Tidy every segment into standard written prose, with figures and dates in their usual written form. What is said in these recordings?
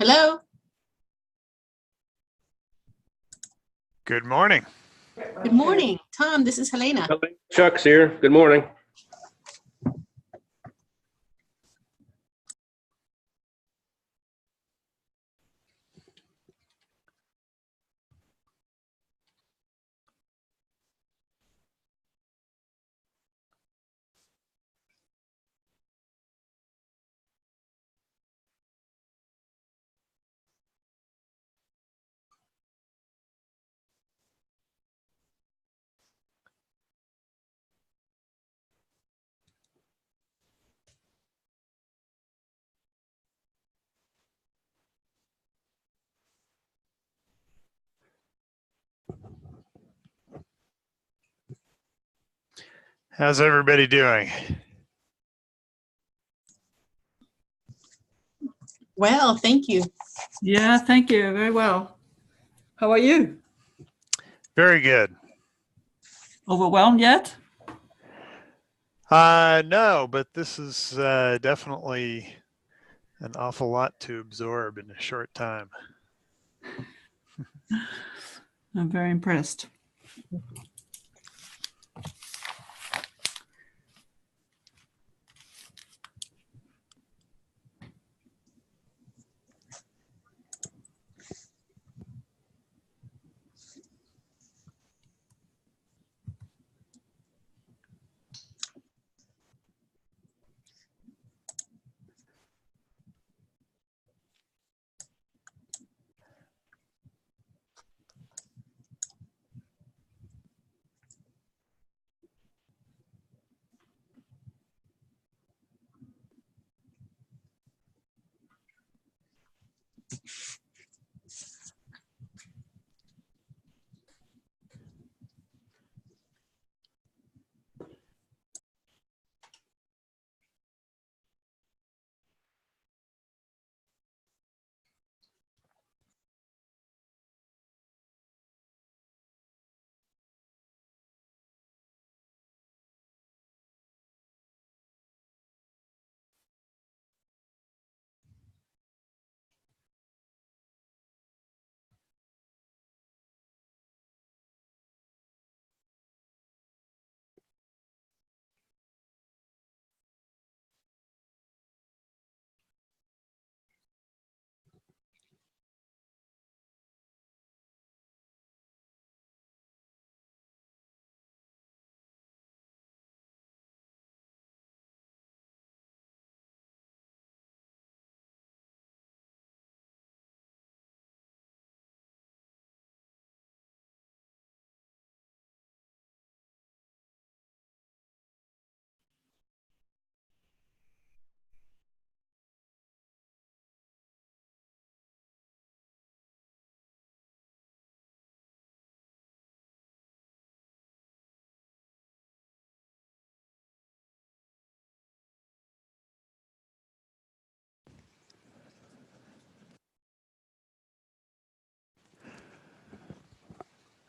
Hello. Good morning. Good morning, Tom. This is Helena. Chuck's here. Good morning. How's everybody doing? Well, thank you. Yeah, thank you. Very well. How are you? Very good. Overwhelmed yet? No, but this is definitely an awful lot to absorb in a short time. I'm very impressed.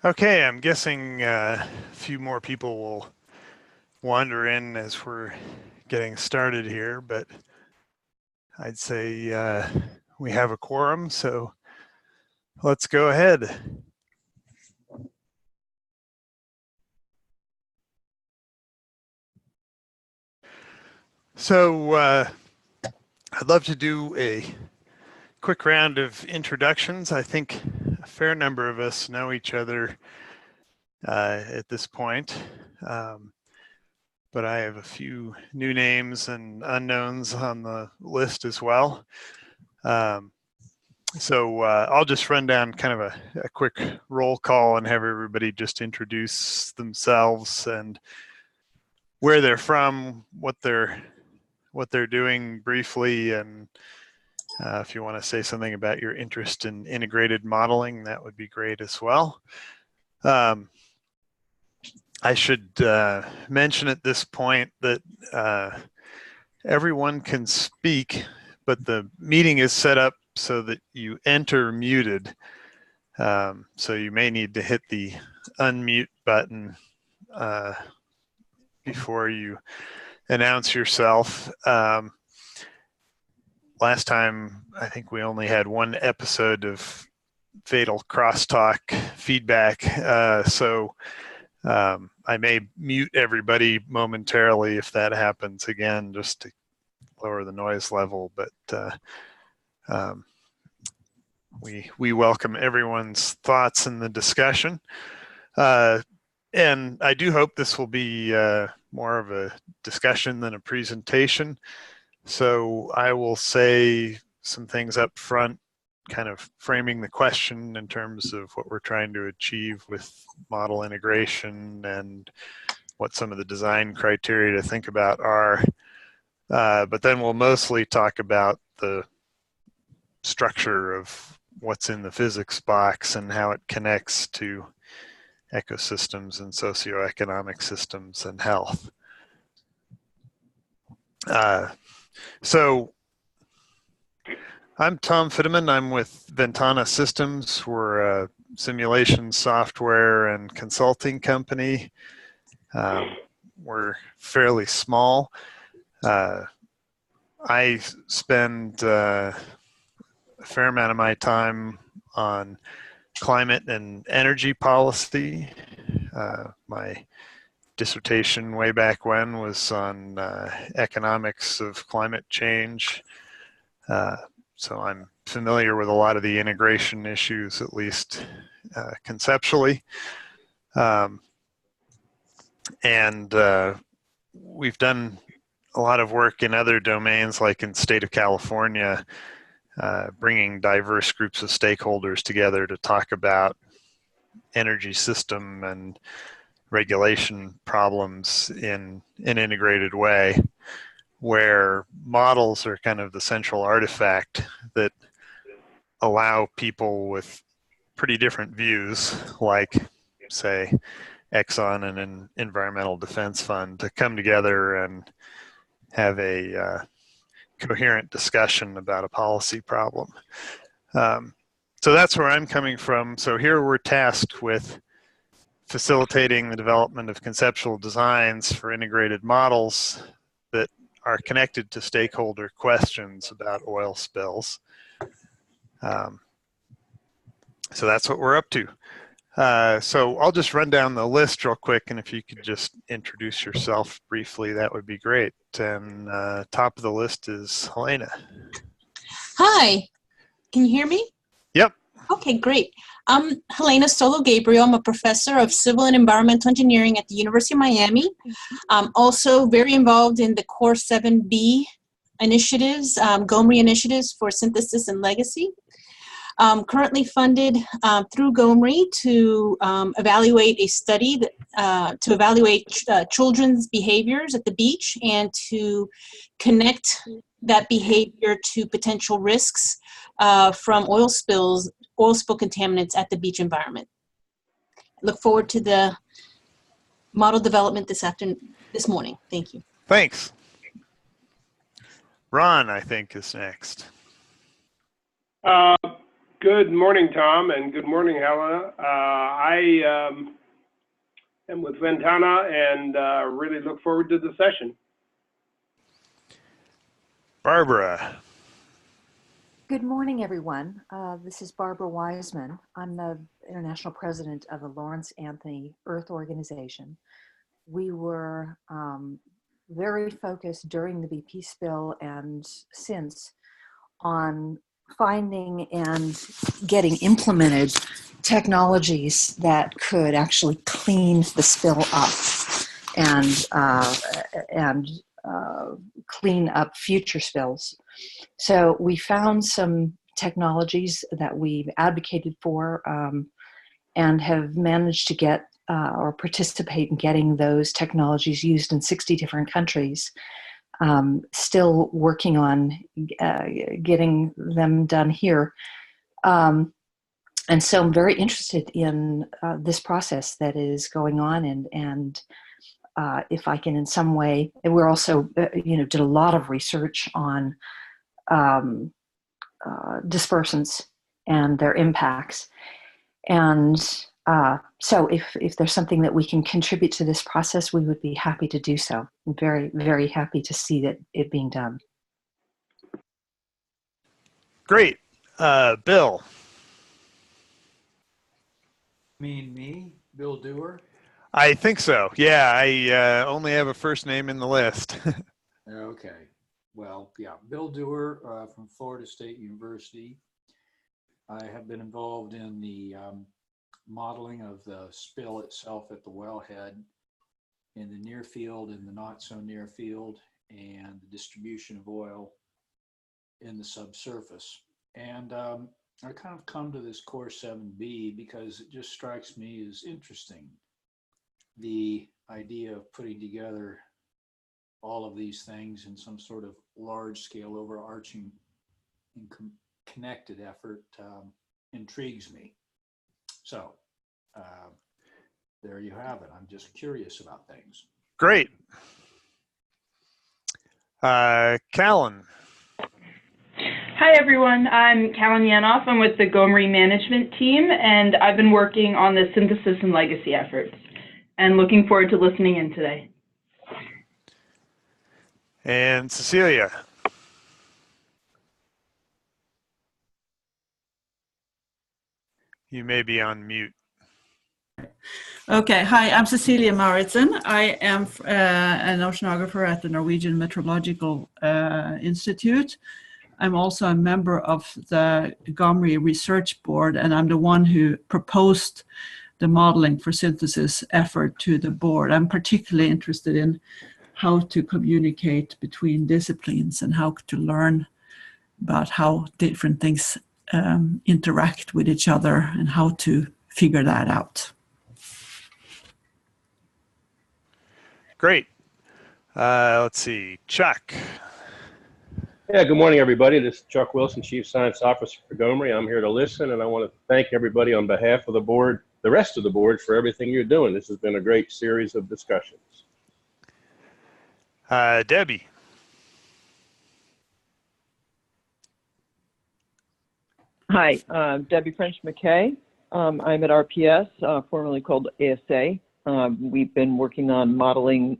Okay, I'm guessing a few more people will wander in as we're getting started here, but I'd say we have a quorum, so let's go ahead. So I'd love to do a quick round of introductions. I think a fair number of us know each other at this point, but I have a few new names and unknowns on the list as well. So I'll just run down kind of a quick roll call and have everybody just introduce themselves and where they're from, what they're doing briefly, and if you want to say something about your interest in integrated modeling, that would be great as well. I should mention at this point that everyone can speak, but the meeting is set up so that you enter muted. So you may need to hit the unmute button before you announce yourself. last time, I think we only had one episode of fatal crosstalk feedback. I may mute everybody momentarily if that happens again, just to lower the noise level. But we welcome everyone's thoughts in the discussion. And I do hope this will be more of a discussion than a presentation. So I will say some things up front, kind of framing the question in terms of what we're trying to achieve with model integration and what some of the design criteria to think about are. But then we'll mostly talk about the structure of what's in the physics box and how it connects to ecosystems and socioeconomic systems and health. So I'm Tom Fitteman. I'm with Ventana Systems. We're a simulation software and consulting company. We're fairly small. I spend a fair amount of my time on climate and energy policy. My dissertation way back when was on economics of climate change. So I'm familiar with a lot of the integration issues, at least conceptually. And we've done a lot of work in other domains, like in the state of California, bringing diverse groups of stakeholders together to talk about energy system and regulation problems in an integrated way, where models are kind of the central artifact that allow people with pretty different views, like, say, Exxon and an environmental defense fund, to come together and have a coherent discussion about a policy problem. So that's where I'm coming from. So here we're tasked with facilitating the development of conceptual designs for integrated models that are connected to stakeholder questions about oil spills. So that's what we're up to. So I'll just run down the list real quick, and if you could just introduce yourself briefly, that would be great. And top of the list is Helena. Hi, can you hear me? Yep. Okay, great. I'm Helena Solo Gabriel. I'm a professor of civil and environmental engineering at the University of Miami. I'm also very involved in the Core 7B initiatives, GoMRI initiatives for synthesis and legacy. Currently funded through GoMRI to evaluate a study that, to evaluate children's behaviors at the beach and to connect that behavior to potential risks from oil spill contaminants at the beach environment. Look forward to the model development this morning. Thank you. Thanks. Ron, I think, is next. Good morning, Tom, and good morning, Helena. I am with Ventana and really look forward to the session. Barbara. Good morning, everyone. This is Barbara Wiseman. I'm the international president of the Lawrence Anthony Earth Organization. We were very focused during the BP spill and since on finding and getting implemented technologies that could actually clean the spill up and clean up future spills. So we found some technologies that we've advocated for and have managed to get or participate in getting those technologies used in 60 different countries. Still working on getting them done here. And so I'm very interested in this process that is going on and if I can in some way, and we're also, did a lot of research on dispersants and their impacts. And so if there's something that we can contribute to this process, we would be happy to do so. I'm very, very happy to see that it being done. Great. Bill. Mean me, Bill Dewar? I think so. Yeah, I only have a first name in the list. Okay. Well, yeah, Bill Dewar from Florida State University. I have been involved in the modeling of the spill itself at the wellhead, in the near field and the not so near field, and the distribution of oil in the subsurface. And I kind of come to this Core 7B because it just strikes me as interesting. The idea of putting together all of these things in some sort of large scale overarching and connected effort intrigues me. So there you have it. I'm just curious about things. Great. Callan. Hi, everyone. I'm Callan Yanoff. I'm with the GoMRI management team, and I've been working on the synthesis and legacy efforts, and looking forward to listening in today. And Cecilia. You may be on mute. Okay, hi, I'm Cecilia Mauritzen. I am an oceanographer at the Norwegian Meteorological Institute. I'm also a member of the GoMRI Research Board, and I'm the one who proposed the modeling for synthesis effort to the board. I'm particularly interested in how to communicate between disciplines and how to learn about how different things interact with each other and how to figure that out. Great. Let's see, Chuck. Yeah, good morning, everybody. This is Chuck Wilson, Chief Science Officer for GoMRI. I'm here to listen, and I want to thank everybody on behalf of the board, the rest of the board, for everything you're doing. This has been a great series of discussions. Debbie. Hi, Debbie French McKay. I'm at RPS, formerly called ASA. We've been working on modeling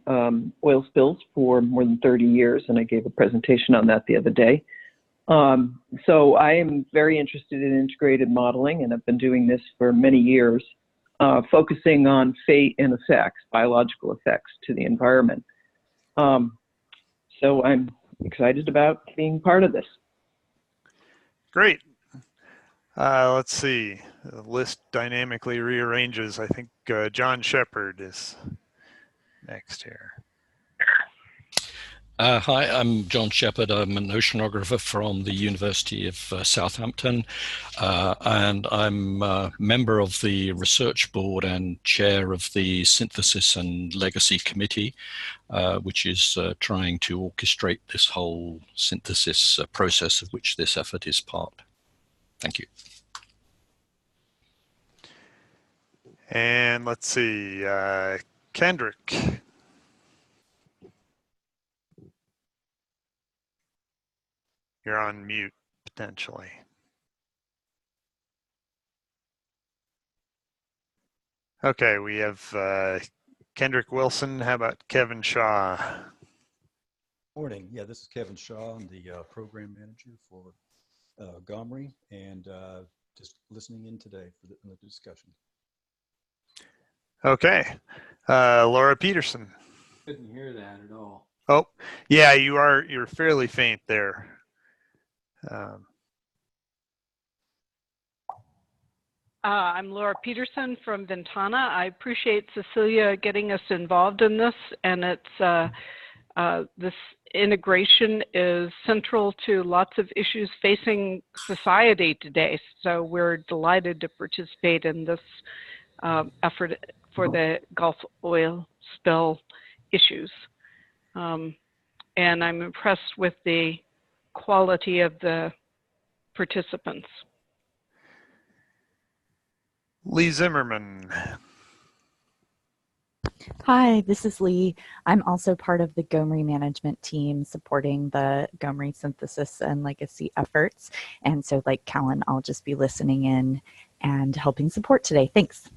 oil spills for more than 30 years, and I gave a presentation on that the other day. So I am very interested in integrated modeling, and I've been doing this for many years, focusing on fate and effects, biological effects to the environment. So I'm excited about being part of this. Great. Let's see. The list dynamically rearranges. I think John Shepard is next here. Hi, I'm John Shepard. I'm an oceanographer from the University of Southampton, and I'm a member of the research board and chair of the Synthesis and Legacy Committee, which is trying to orchestrate this whole synthesis process of which this effort is part. Thank you. And let's see, Kendrick. You're on mute, potentially. Okay, we have Kendrick Wilson. How about Kevin Shaw? Morning. Yeah, this is Kevin Shaw. I'm the program manager for GoMRI, and just listening in today for the discussion. Okay, Laura Peterson. Couldn't hear that at all. Oh, yeah, you're fairly faint there. I'm Laura Peterson from Ventana. I appreciate Cecilia getting us involved in this, and it's this integration is central to lots of issues facing society today. So we're delighted to participate in this effort for the Gulf oil spill issues. And I'm impressed with the quality of the participants. Lee Zimmerman. Hi, this is Lee. I'm also part of the GoMRI management team supporting the GoMRI synthesis and legacy efforts. And so like Callan, I'll just be listening in and helping support today. Thanks.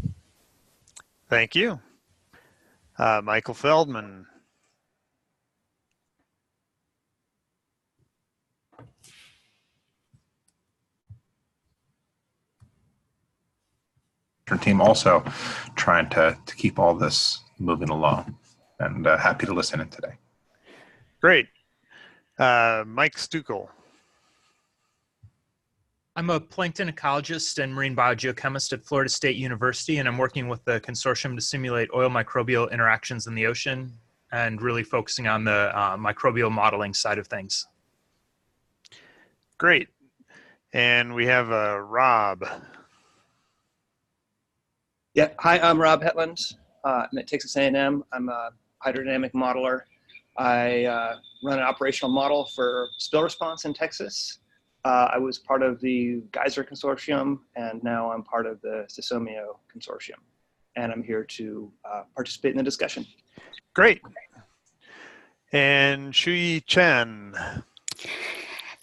Thank you. Michael Feldman. team also trying to keep all this moving along, and happy to listen in today. Great. Mike Stukel. I'm a plankton ecologist and marine biogeochemist at Florida State University, and I'm working with the consortium to simulate oil microbial interactions in the ocean and really focusing on the microbial modeling side of things. Great. And we have Rob. Yeah, hi, I'm Rob Hetland. I'm at Texas A&M. I'm a hydrodynamic modeler. I run an operational model for spill response in Texas. I was part of the Geyser Consortium, and now I'm part of the Sisomio Consortium. And I'm here to participate in the discussion. Great. And Shui Chen.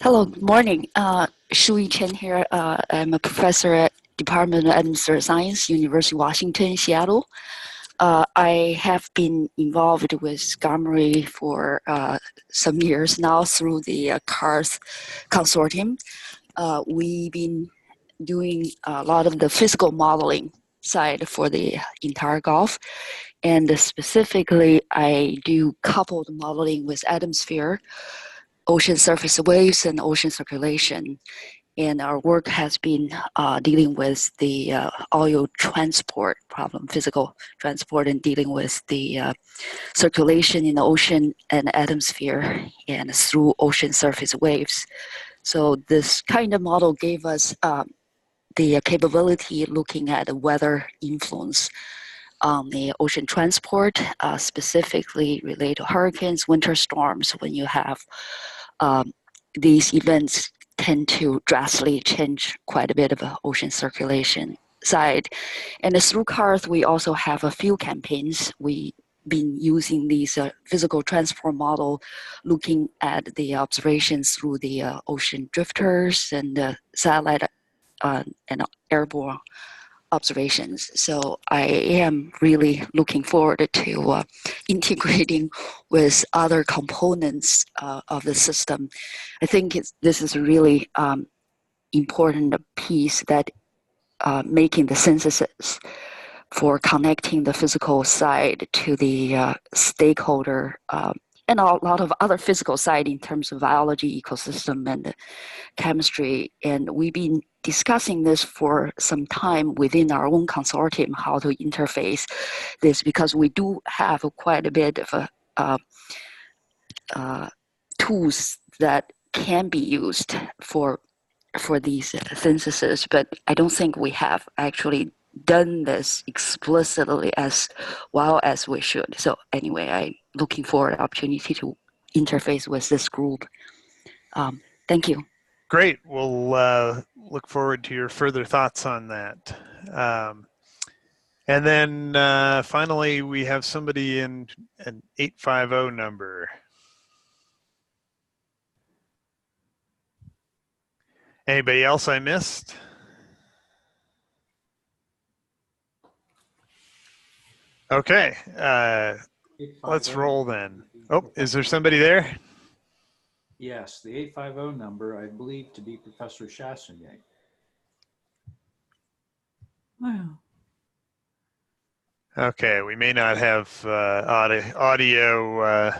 Hello, good morning. Shui Chen here. I'm a professor at Department of Administrative Science, University of Washington, Seattle. I have been involved with GoMRI for some years now through the CARS consortium. We've been doing a lot of the physical modeling side for the entire Gulf. And specifically, I do coupled modeling with atmosphere, ocean surface waves, and ocean circulation. And our work has been dealing with the oil transport problem, physical transport, and dealing with the circulation in the ocean and atmosphere and through ocean surface waves. So this kind of model gave us the capability looking at the weather influence on the ocean transport, specifically related to hurricanes, winter storms. When you have these events tend to drastically change quite a bit of the ocean circulation side. And through CARS, we also have a few campaigns. We've been using these physical transport model, looking at the observations through the ocean drifters and satellite and airborne observations. So I am really looking forward to integrating with other components of the system. I think this is a really important piece that making the synthesis for connecting the physical side to the stakeholder and a lot of other physical side in terms of biology, ecosystem, and chemistry. And we've been discussing this for some time within our own consortium, how to interface this, because we do have quite a bit of tools that can be used for these synthesis, but I don't think we have actually done this explicitly as well as we should. So anyway, I'm looking for an opportunity to interface with this group. Thank you. Great. We'll look forward to your further thoughts on that. And then finally, we have somebody in an 850 number. Anybody else I missed? Okay, let's roll then. Oh, is there somebody there? Yes, the 850 number, I believe to be Professor Chassagnier. Wow. Okay, we may not have audio.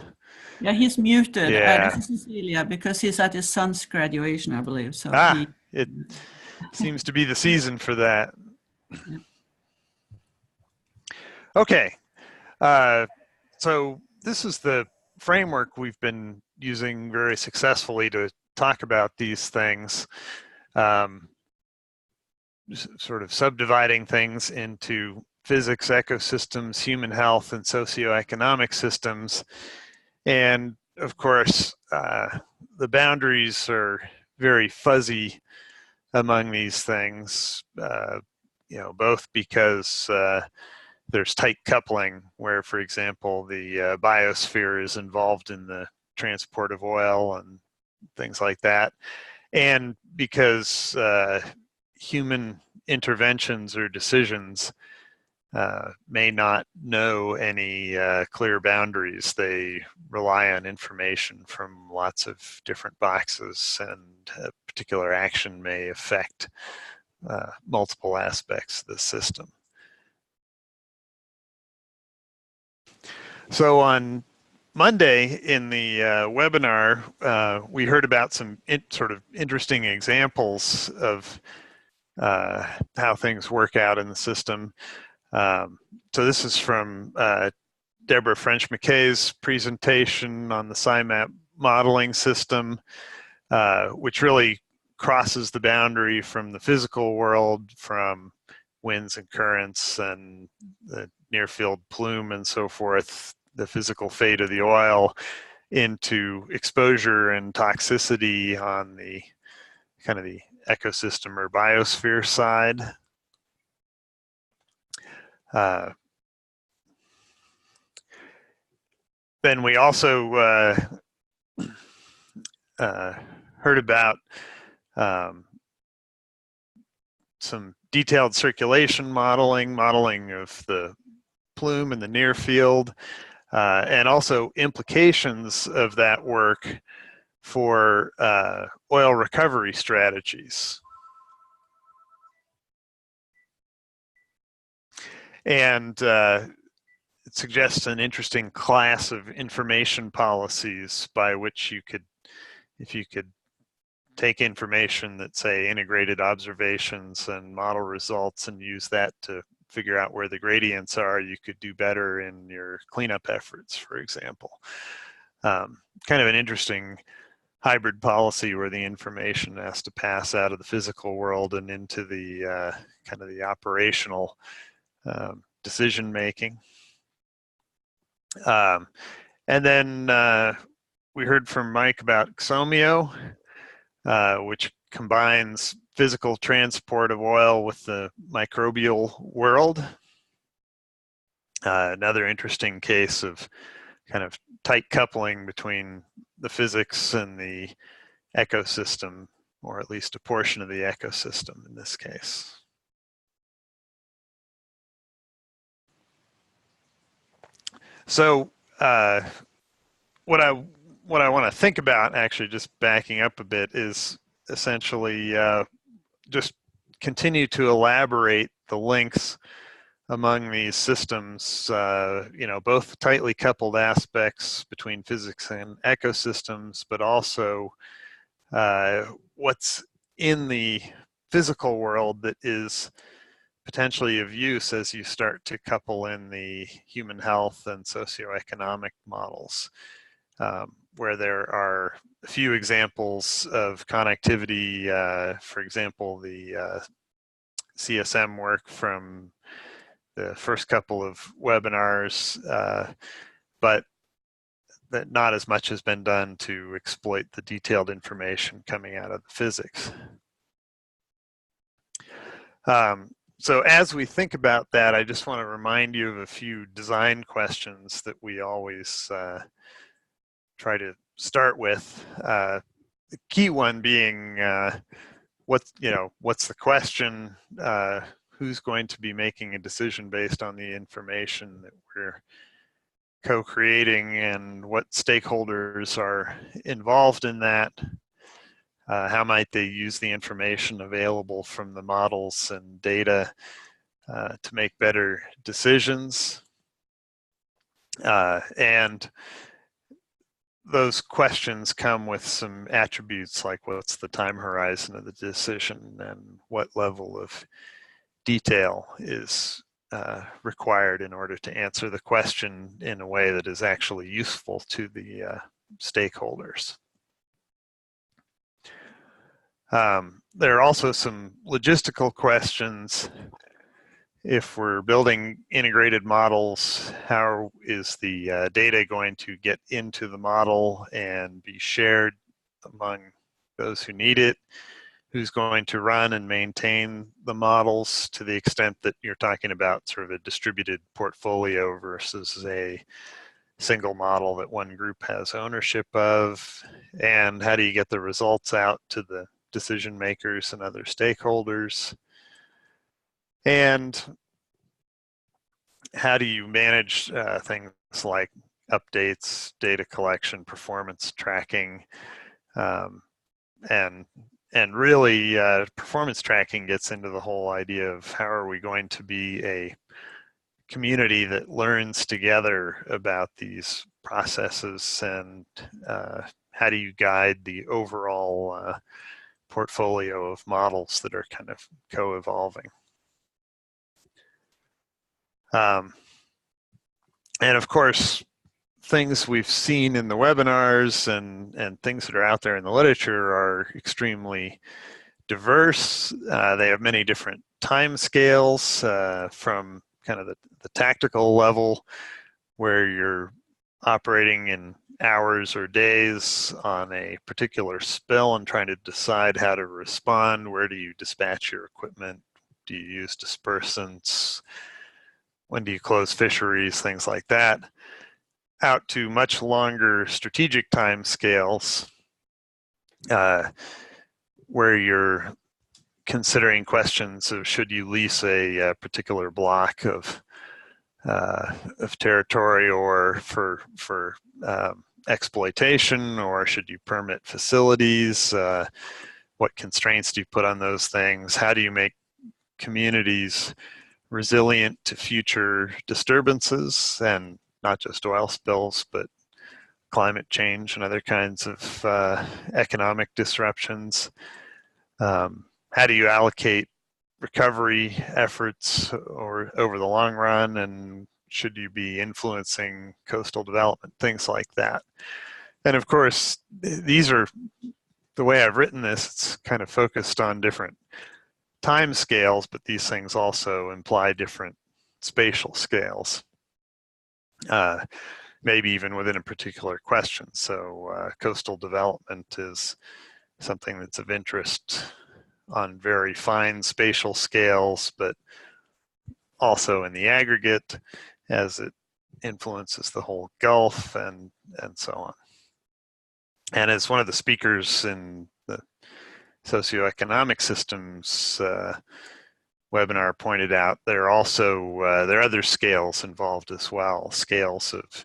Yeah, he's muted. Yeah. This is Cecilia, because he's at his son's graduation, I believe. So it seems to be the season for that. Yeah. Okay, so this is the framework we've been using very successfully to talk about these things, sort of subdividing things into physics, ecosystems, human health, and socioeconomic systems. And of course, the boundaries are very fuzzy among these things, you know, both because there's tight coupling where, for example, the biosphere is involved in the transport of oil and things like that, and because human interventions or decisions may not know any clear boundaries. They rely on information from lots of different boxes, and a particular action may affect multiple aspects of the system. So on Monday in the webinar, we heard about some sort of interesting examples of how things work out in the system. So this is from Deborah French-McKay's presentation on the SciMap modeling system, which really crosses the boundary from the physical world, from winds and currents and the near field plume and so forth, the physical fate of the oil, into exposure and toxicity on the kind of the ecosystem or biosphere side. Then we also heard about some detailed circulation modeling of the plume in the near field, and also implications of that work for oil recovery strategies. And it suggests an interesting class of information policies by which you could, if you could take information that say integrated observations and model results and use that to figure out where the gradients are, you could do better in your cleanup efforts, for example. Kind of an interesting hybrid policy where the information has to pass out of the physical world and into the kind of the operational decision making. And then we heard from Mike about XOMIO, which combines physical transport of oil with the microbial world. Another interesting case of kind of tight coupling between the physics and the ecosystem, or at least a portion of the ecosystem in this case. So what I want to think about, actually just backing up a bit, is essentially just continue to elaborate the links among these systems, you know, both tightly coupled aspects between physics and ecosystems, but also what's in the physical world that is potentially of use as you start to couple in the human health and socioeconomic models, where there are a few examples of connectivity, for example, the CSM work from the first couple of webinars, but that not as much has been done to exploit the detailed information coming out of the physics. So as we think about that, I just want to remind you of a few design questions that we always try to start with. The key one being, what's the question? Who's going to be making a decision based on the information that we're co-creating, and what stakeholders are involved in that? How might they use the information available from the models and data to make better decisions? And those questions come with some attributes like what's the time horizon of the decision and what level of detail is required in order to answer the question in a way that is actually useful to the stakeholders. There are also some logistical questions. If we're building integrated models, how is the data going to get into the model and be shared among those who need it? Who's going to run and maintain the models, to the extent that you're talking about sort of a distributed portfolio versus a single model that one group has ownership of? And how do you get the results out to the decision makers and other stakeholders? And how do you manage things like updates, data collection, performance tracking, and really performance tracking gets into the whole idea of how are we going to be a community that learns together about these processes, and how do you guide the overall portfolio of models that are kind of co-evolving. And of course, things we've seen in the webinars and things that are out there in the literature are extremely diverse. They have many different time scales, from kind of the tactical level, where you're operating in hours or days on a particular spill and trying to decide how to respond. Where do you dispatch your equipment? Do you use dispersants? When do you close fisheries? Things like that. Out to much longer strategic time scales, where you're considering questions of should you lease a particular block of territory or for exploitation, or should you permit facilities? What constraints do you put on those things? How do you make communities resilient to future disturbances, and not just oil spills, but climate change and other kinds of economic disruptions? How do you allocate recovery efforts or over the long run, and should you be influencing coastal development, things like that? And of course, these are, the way I've written this, it's kind of focused on different time scales, but these things also imply different spatial scales, maybe even within a particular question. So coastal development is something that's of interest on very fine spatial scales, but also in the aggregate as it influences the whole Gulf and so on. And as one of the speakers in the socioeconomic systems webinar pointed out, there are also there are other scales involved as well, scales of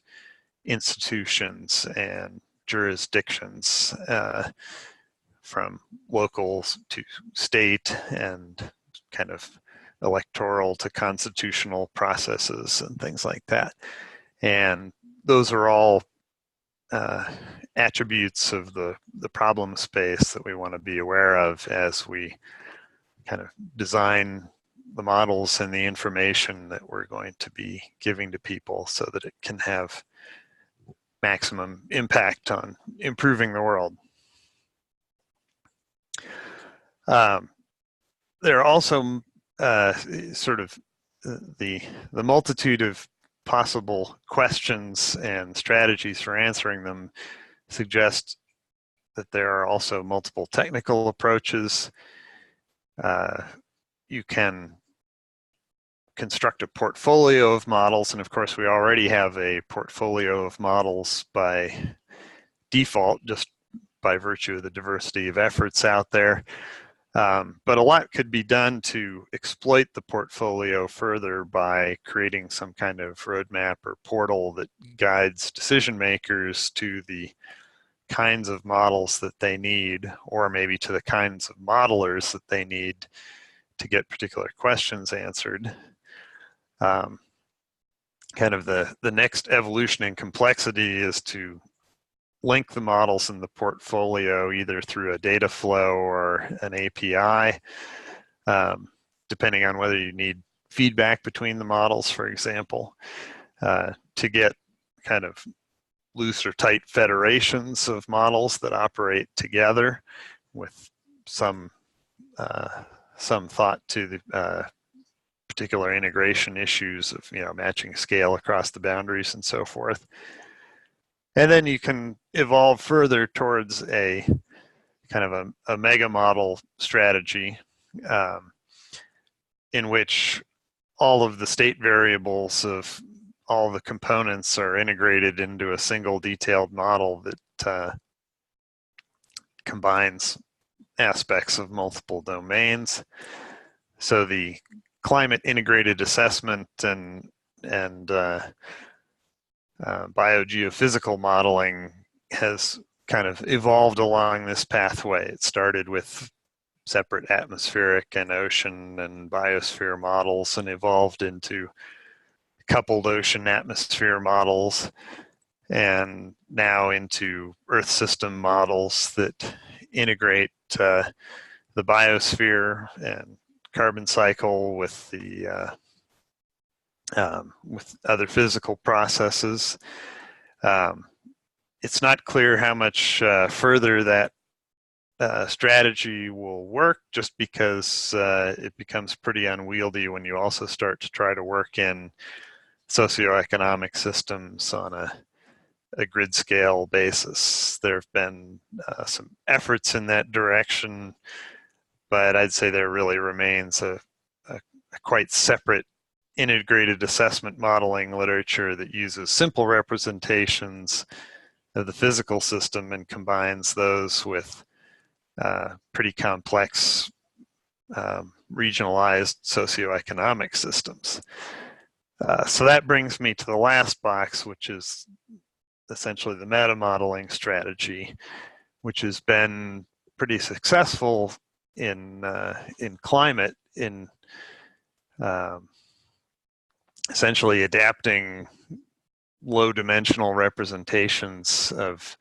institutions and jurisdictions, from local to state and kind of electoral to constitutional processes and things like that. And those are all attributes of the problem space that we want to be aware of as we kind of design the models and the information that we're going to be giving to people, so that it can have maximum impact on improving the world. There are also sort of the multitude of possible questions and strategies for answering them suggest that there are also multiple technical approaches. You can construct a portfolio of models, and of course we already have a portfolio of models by default, just by virtue of the diversity of efforts out there. But a lot could be done to exploit the portfolio further by creating some kind of roadmap or portal that guides decision makers to the kinds of models that they need, or maybe to the kinds of modelers that they need to get particular questions answered. Kind of the next evolution in complexity is to link the models in the portfolio either through a data flow or an API, depending on whether you need feedback between the models, for example, to get kind of loose or tight federations of models that operate together with some thought to the particular integration issues of, matching scale across the boundaries and so forth. And then you can evolve further towards a kind of a mega model strategy, in which all of the state variables of all the components are integrated into a single detailed model that combines aspects of multiple domains. So the climate integrated assessment and biogeophysical modeling has kind of evolved along this pathway. It started with separate atmospheric and ocean and biosphere models and evolved into coupled ocean atmosphere models, and now into Earth system models that integrate the biosphere and carbon cycle with the with other physical processes. It's not clear how much further that strategy will work, just because it becomes pretty unwieldy when you also start to try to work in socioeconomic systems on a grid scale basis. There have been some efforts in that direction, but I'd say there really remains a quite separate integrated assessment modeling literature that uses simple representations of the physical system and combines those with pretty complex regionalized socioeconomic systems. So that brings me to the last box, which is essentially the meta modeling strategy, which has been pretty successful in climate, in essentially adapting low dimensional representations of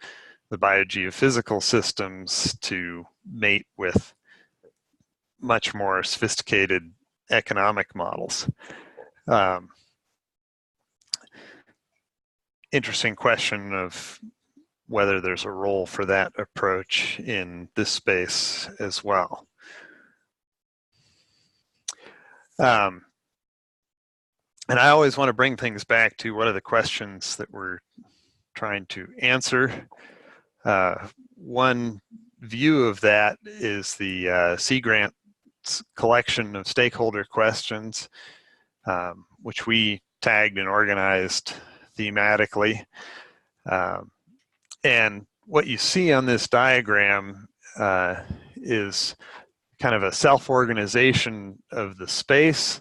the biogeophysical systems to mate with much more sophisticated economic models. Interesting question of whether there's a role for that approach in this space as well. And I always want to bring things back to what are the questions that we're trying to answer. One view of that is the Sea Grant's collection of stakeholder questions, which we tagged and organized thematically. And what you see on this diagram is kind of a self-organization of the space.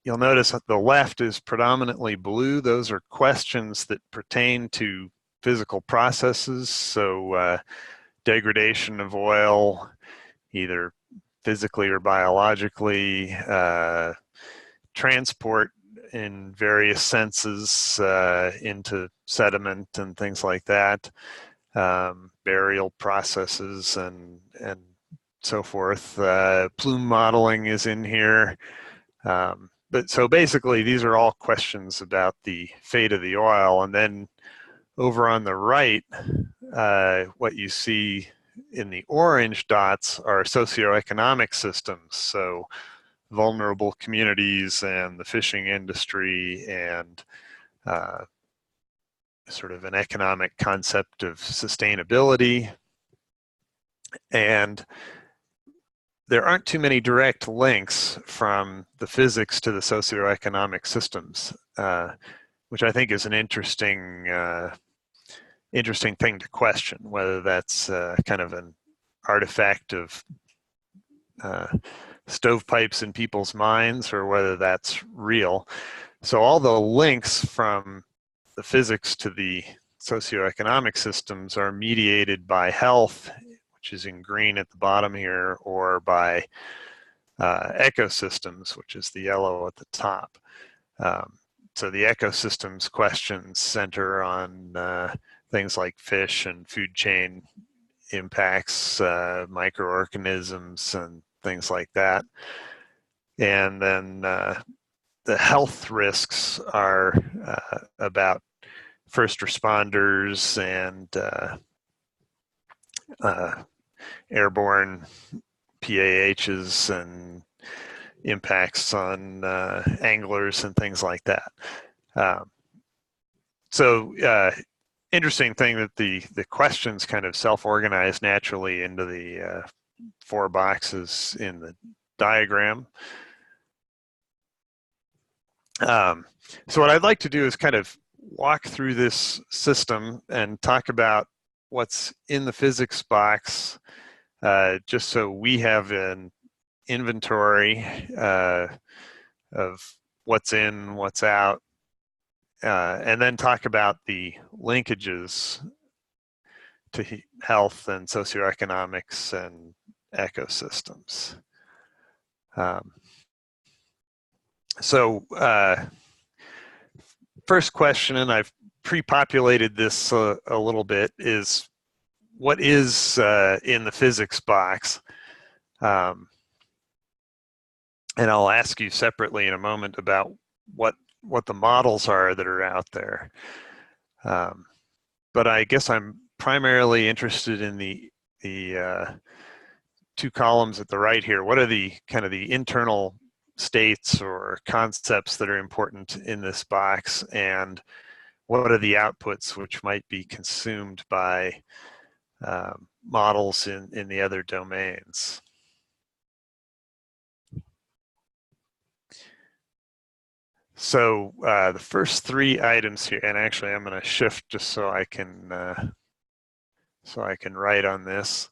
You'll notice that the left is predominantly blue. Those are questions that pertain to physical processes, so degradation of oil, either physically or biologically, transport in various senses into sediment and things like that, burial processes and so forth. Plume modeling is in here. But so basically, these are all questions about the fate of the oil. And then over on the right, what you see in the orange dots are socioeconomic systems. So vulnerable communities and the fishing industry and sort of an economic concept of sustainability. And there aren't too many direct links from the physics to the socioeconomic systems, which I think is an interesting thing to question, whether that's kind of an artifact of stovepipes in people's minds or whether that's real. So all the links from the physics to the socioeconomic systems are mediated by health, which is in green at the bottom here, or by ecosystems, which is the yellow at the top. So the ecosystems questions center on things like fish and food chain impacts, microorganisms and things like that. And then the health risks are about first responders and airborne PAHs and impacts on anglers and things like that. Interesting thing that the questions kind of self-organize naturally into the 4 boxes in the diagram. So what I'd like to do is kind of walk through this system and talk about what's in the physics box, just so we have an inventory of what's in, what's out, and then talk about the linkages to health and socioeconomics and ecosystems. So first question, and I've pre-populated this a little bit, is what is in the physics box? And I'll ask you separately in a moment about what the models are that are out there. But I guess I'm primarily interested in the two columns at the right here. What are the kind of the internal states or concepts that are important in this box, and what are the outputs which might be consumed by models in the other domains? So the first three items here, and actually I'm going to shift just so I can write on this.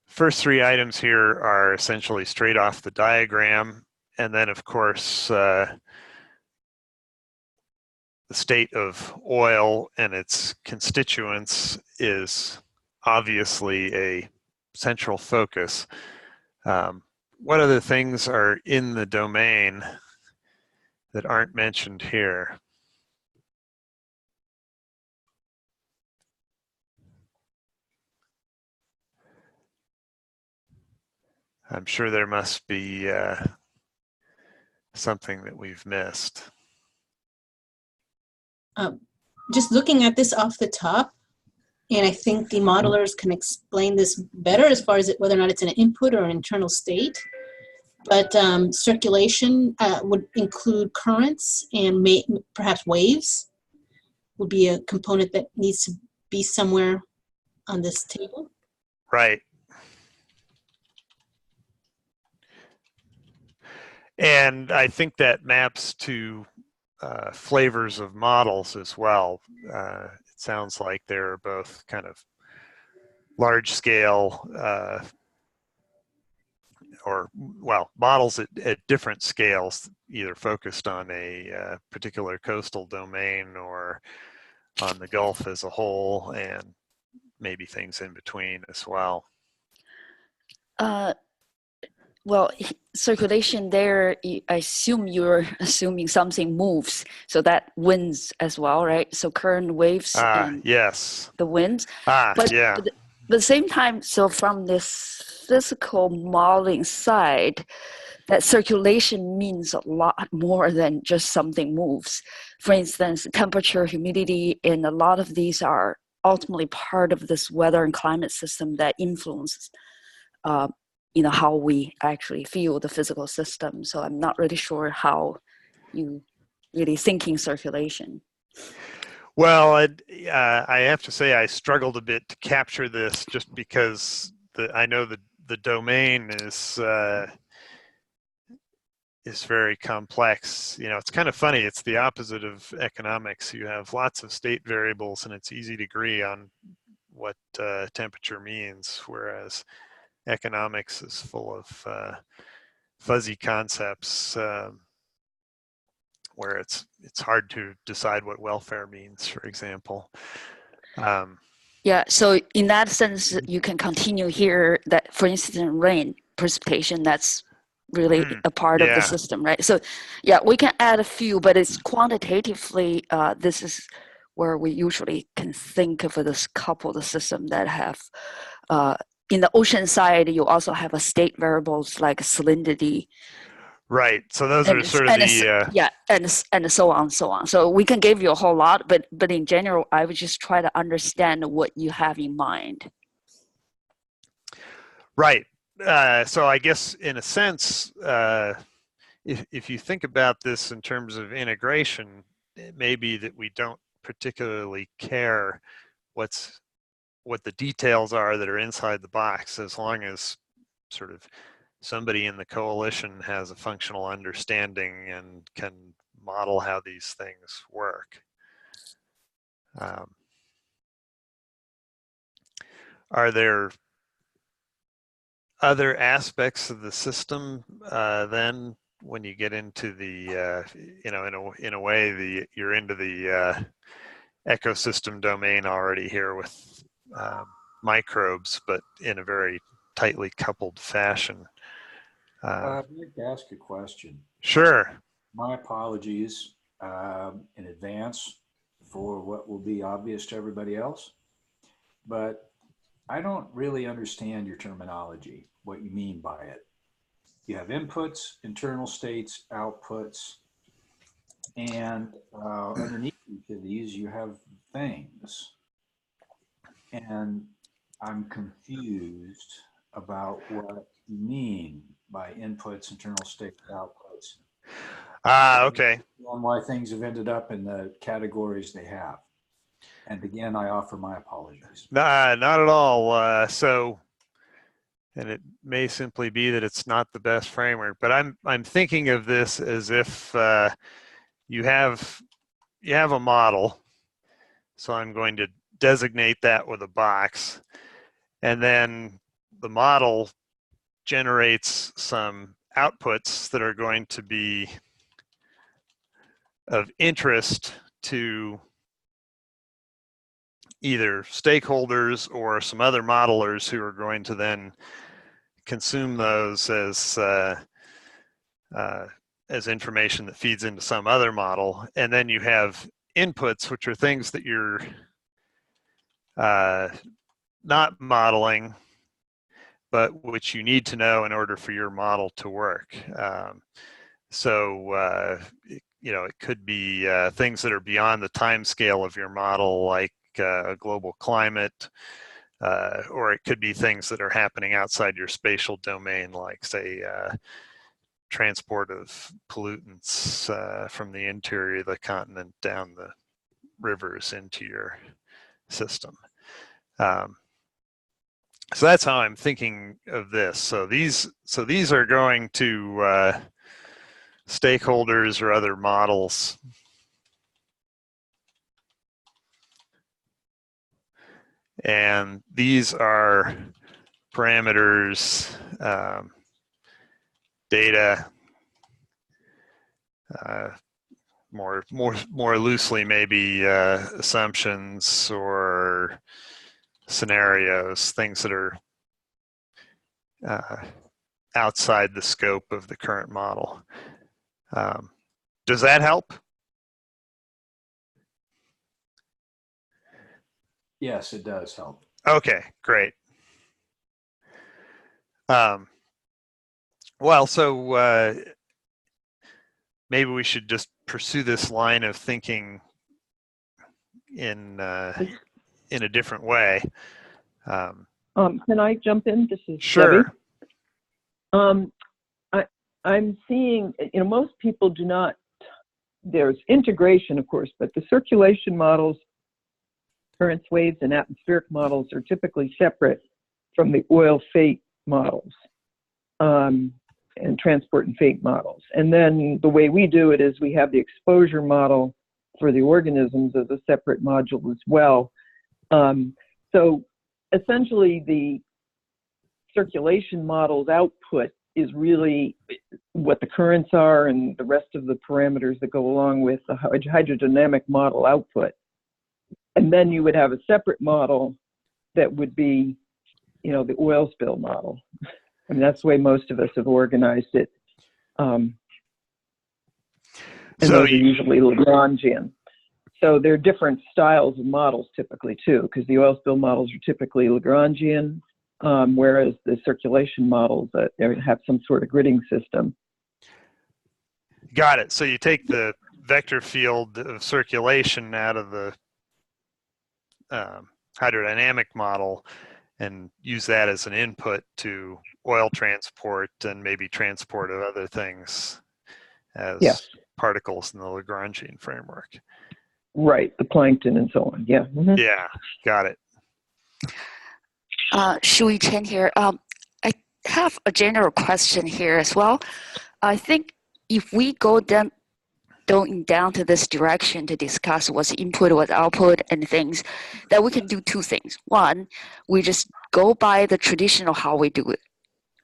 First three items here are essentially straight off the diagram, and then of course the state of oil and its constituents is obviously a central focus. What other things are in the domain that aren't mentioned here? I'm sure there must be something that we've missed. Just looking at this off the top, and I think the modelers can explain this better as far as whether or not it's an input or an internal state. But circulation would include currents and perhaps waves would be a component that needs to be somewhere on this table. Right. And I think that maps to flavors of models as well. It sounds like they're both kind of large scale or, well, models at different scales, either focused on a particular coastal domain or on the Gulf as a whole, and maybe things in between as well. Well, circulation there, I assume you're assuming something moves, so that winds as well, right? So current, waves, and yes, the winds. But at the same time, so from this physical modeling side, that circulation means a lot more than just something moves. For instance, temperature, humidity, and a lot of these are ultimately part of this weather and climate system that influences how we actually feel the physical system. So I'm not really sure how you really thinking circulation. Well, I have to say I struggled a bit to capture this, just because I know that the domain is very complex. It's kind of funny. It's the opposite of economics. You have lots of state variables, and it's easy to agree on what temperature means, whereas economics is full of fuzzy concepts where it's hard to decide what welfare means, for example. Yeah, so in that sense, you can continue here that, for instance, rain, precipitation, that's really a part of the system, right? So yeah, we can add a few, but it's quantitatively, this is where we usually can think of this couple of the system that have in the ocean side, you also have a state variables like salinity. Right. So those are sort of yeah, and so on, so on. So we can give you a whole lot, but in general, I would just try to understand what you have in mind. Right. So I guess in a sense, if you think about this in terms of integration, it may be that we don't particularly care what the details are that are inside the box, as long as sort of somebody in the coalition has a functional understanding and can model how these things work. Are there other aspects of the system then, when you get into the in a way you're into the ecosystem domain already here with microbes, but in a very tightly coupled fashion? I'd like to ask a question. Sure. My apologies in advance for what will be obvious to everybody else, but I don't really understand your terminology, what you mean by it. You have inputs, internal states, outputs, and underneath each of these you have things. And I'm confused about what you mean by inputs, internal states, outputs. Okay. And why things have ended up in the categories they have. And again, I offer my apologies. Nah, not at all. And it may simply be that it's not the best framework, but I'm thinking of this as if you have a model. So I'm going to designate that with a box, and then the model generates some outputs that are going to be of interest to either stakeholders or some other modelers who are going to then consume those as information that feeds into some other model. And then you have inputs, which are things that you're not modeling, but which you need to know in order for your model to work. It could be things that are beyond the time scale of your model, like global climate, or it could be things that are happening outside your spatial domain, like, say, transport of pollutants from the interior of the continent down the rivers into your system. So that's how I'm thinking of this. So these are going to stakeholders or other models. And these are parameters, data, more loosely maybe assumptions or scenarios, things that are outside the scope of the current model. Does that help? Yes, it does help. Okay, great. Maybe we should just pursue this line of thinking in a different way. Can I jump in? This is sure. Debbie. I'm seeing, most people do not, there's integration, of course, but the circulation models, currents, waves, and atmospheric models are typically separate from the oil fate models and transport and fate models. And then the way we do it is we have the exposure model for the organisms as a separate module as well. So essentially the circulation model's output is really what the currents are and the rest of the parameters that go along with the hydrodynamic model output. And then you would have a separate model that would be, the oil spill model. I mean, that's the way most of us have organized it. And so those are usually Lagrangian. So there are different styles of models typically too, because the oil spill models are typically Lagrangian, whereas the circulation models have some sort of gridding system. Got it. So you take the vector field of circulation out of the hydrodynamic model and use that as an input to oil transport and maybe transport of other things as particles in the Lagrangian framework. Right, the plankton and so on. Yeah. Mm-hmm. Yeah, got it. Shui Chen here. I have a general question here as well. I think if we go going down to this direction to discuss what's input, what's output, and things, that we can do two things. One, we just go by the traditional how we do it,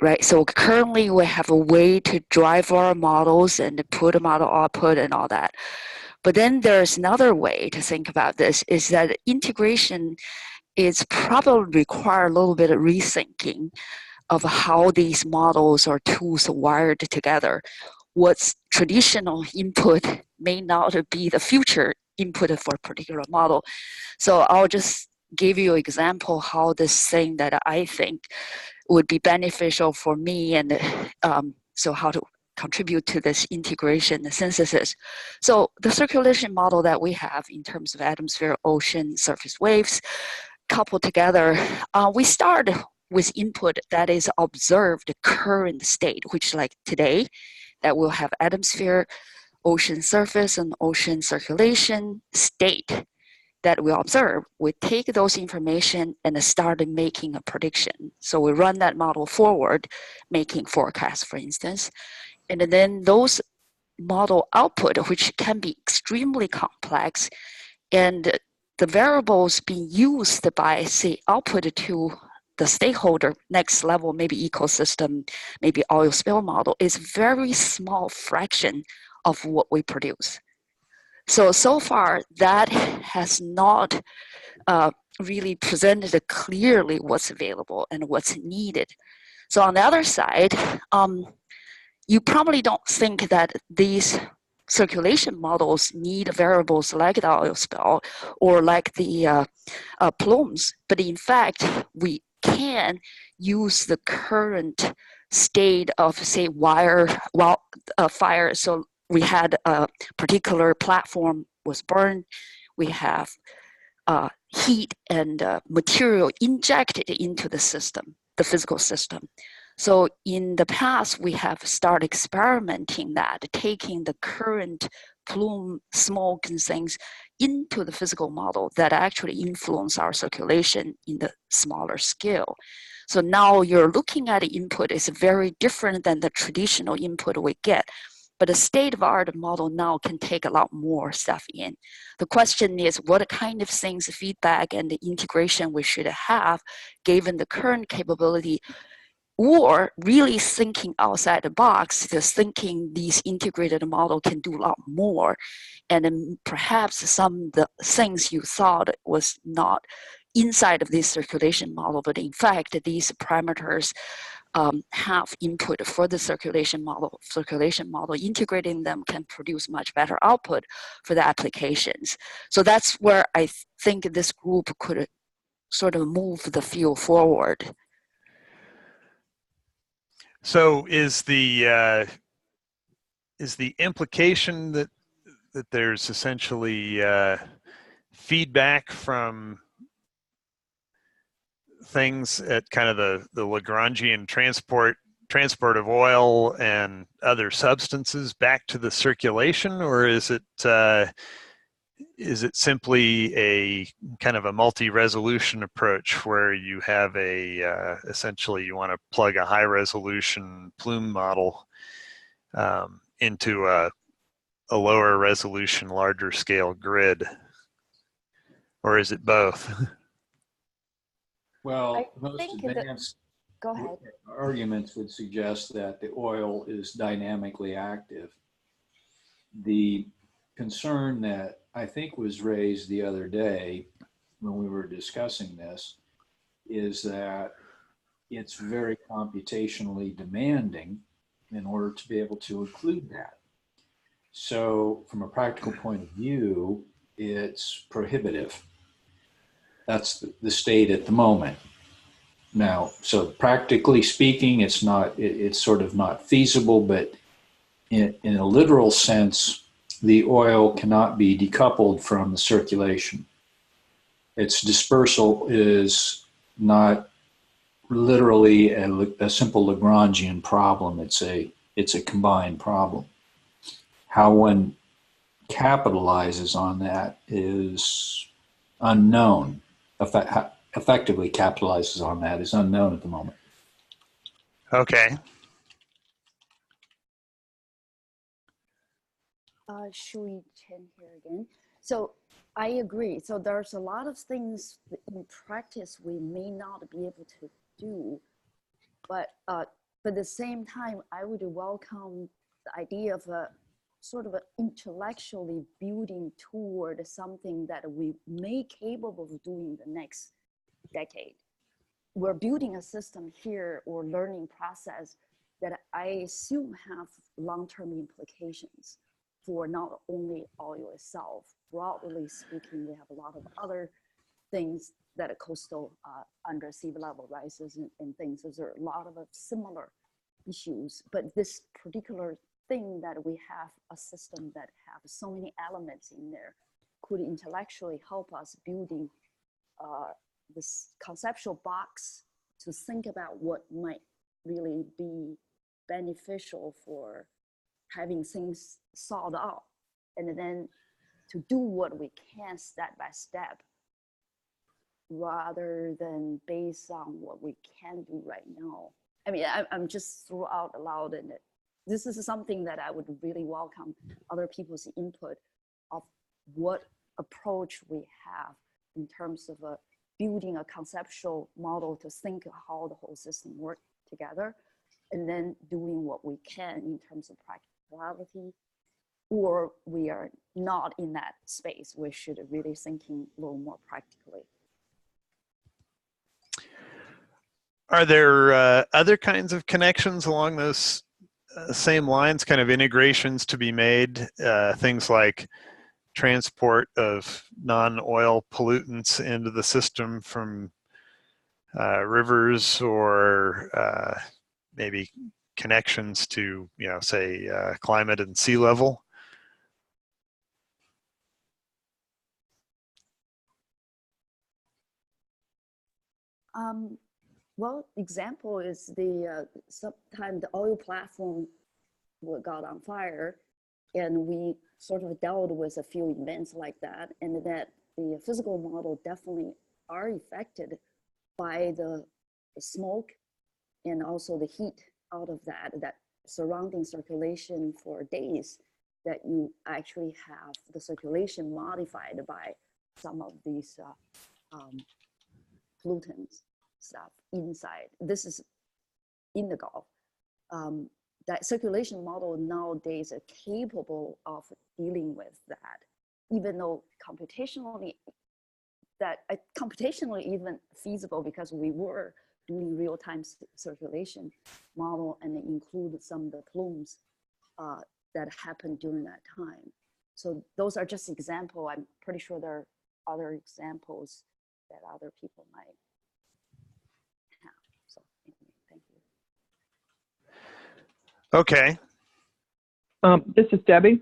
right? So currently we have a way to drive our models and to put a model output and all that. But then there's another way to think about this, is that integration is probably require a little bit of rethinking of how these models or tools are wired together. What's traditional input may not be the future input for a particular model. So I'll just give you an example how this thing that I think would be beneficial for me, and so how to contribute to this integration and synthesis. So the circulation model that we have in terms of atmosphere, ocean, surface waves, coupled together, we start with input that is observed current state, which like today, that we'll have atmosphere, ocean surface, and ocean circulation state that we observe. We take those information and start making a prediction. So we run that model forward, making forecasts, for instance. And then those model output, which can be extremely complex, and the variables being used by, say, output to the stakeholder, next level, maybe ecosystem, maybe oil spill model, is very small fraction of what we produce. So far, that has not really presented clearly what's available and what's needed. So on the other side, you probably don't think that these circulation models need variables like the oil spill or like the plumes, but in fact, we can use the current state of, say, fire. So we had a particular platform was burned. We have heat and material injected into the system, the physical system. So in the past, we have started experimenting that, taking the current plume, smoke, and things into the physical model that actually influence our circulation in the smaller scale. So now you're looking at the input is very different than the traditional input we get. But the state-of-art model now can take a lot more stuff in. The question is what kind of things, feedback and the integration we should have given the current capability, or really thinking outside the box, just thinking these integrated model can do a lot more. And then perhaps some of the things you thought was not inside of this circulation model, but in fact, these parameters have input for the circulation model. Circulation model, integrating them can produce much better output for the applications. So that's where I think this group could sort of move the field forward. So is the implication that there's essentially feedback from things at kind of the Lagrangian transport of oil and other substances back to the circulation, or is it simply a kind of a multi-resolution approach where you have a essentially you want to plug a high-resolution plume model into a lower resolution, larger scale grid, or is it both? Well, most advanced go ahead. arguments would suggest that the oil is dynamically active. The concern that I think was raised the other day when we were discussing this is that it's very computationally demanding in order to be able to include that. So from a practical point of view, it's prohibitive. That's the state at the moment. Now, so practically speaking, it's sort of not feasible, but in a literal sense, the oil cannot be decoupled from the circulation. Its dispersal is not literally a simple Lagrangian problem. It's a combined problem. How one capitalizes on that is unknown. Effectively capitalizes on that is unknown at the moment. Okay. Shui Chen here again. So I agree. So there's a lot of things in practice we may not be able to do, but at the same time, I would welcome the idea of a sort of intellectually building toward something that we may capable of doing the next decade. we're building a system here or learning process that I assume have long-term implications for not only oil itself. Broadly speaking, we have a lot of other things that are coastal under sea level rises and things. Those are a lot of similar issues, but this particular thing that we have a system that have so many elements in there could intellectually help us building this conceptual box to think about what might really be beneficial for having things solved out, and then to do what we can step by step rather than based on what we can do right now. I mean, I'm just threw out aloud, and this is something that I would really welcome other people's input of what approach we have in terms of building a conceptual model to think of how the whole system works together, and then doing what we can in terms of practicality, or we are not in that space. We should really thinking a little more practically. Are there other kinds of connections along those same lines, kind of integrations to be made, things like transport of non-oil pollutants into the system from rivers, or maybe connections to, you know, say climate and sea level? Well, example is the sometime the oil platform got on fire, and we sort of dealt with a few events like that, and that the physical model definitely are affected by the smoke and also the heat out of that surrounding circulation for days, that you actually have the circulation modified by some of these pollutants stuff inside. This is in the Gulf. That circulation model nowadays are capable of dealing with that, even though computationally even feasible, because we were doing real-time circulation model and include some of the plumes that happened during that time. So those are just examples. I'm pretty sure there are other examples that other people might have. So anyway, thank you. Okay. This is Debbie.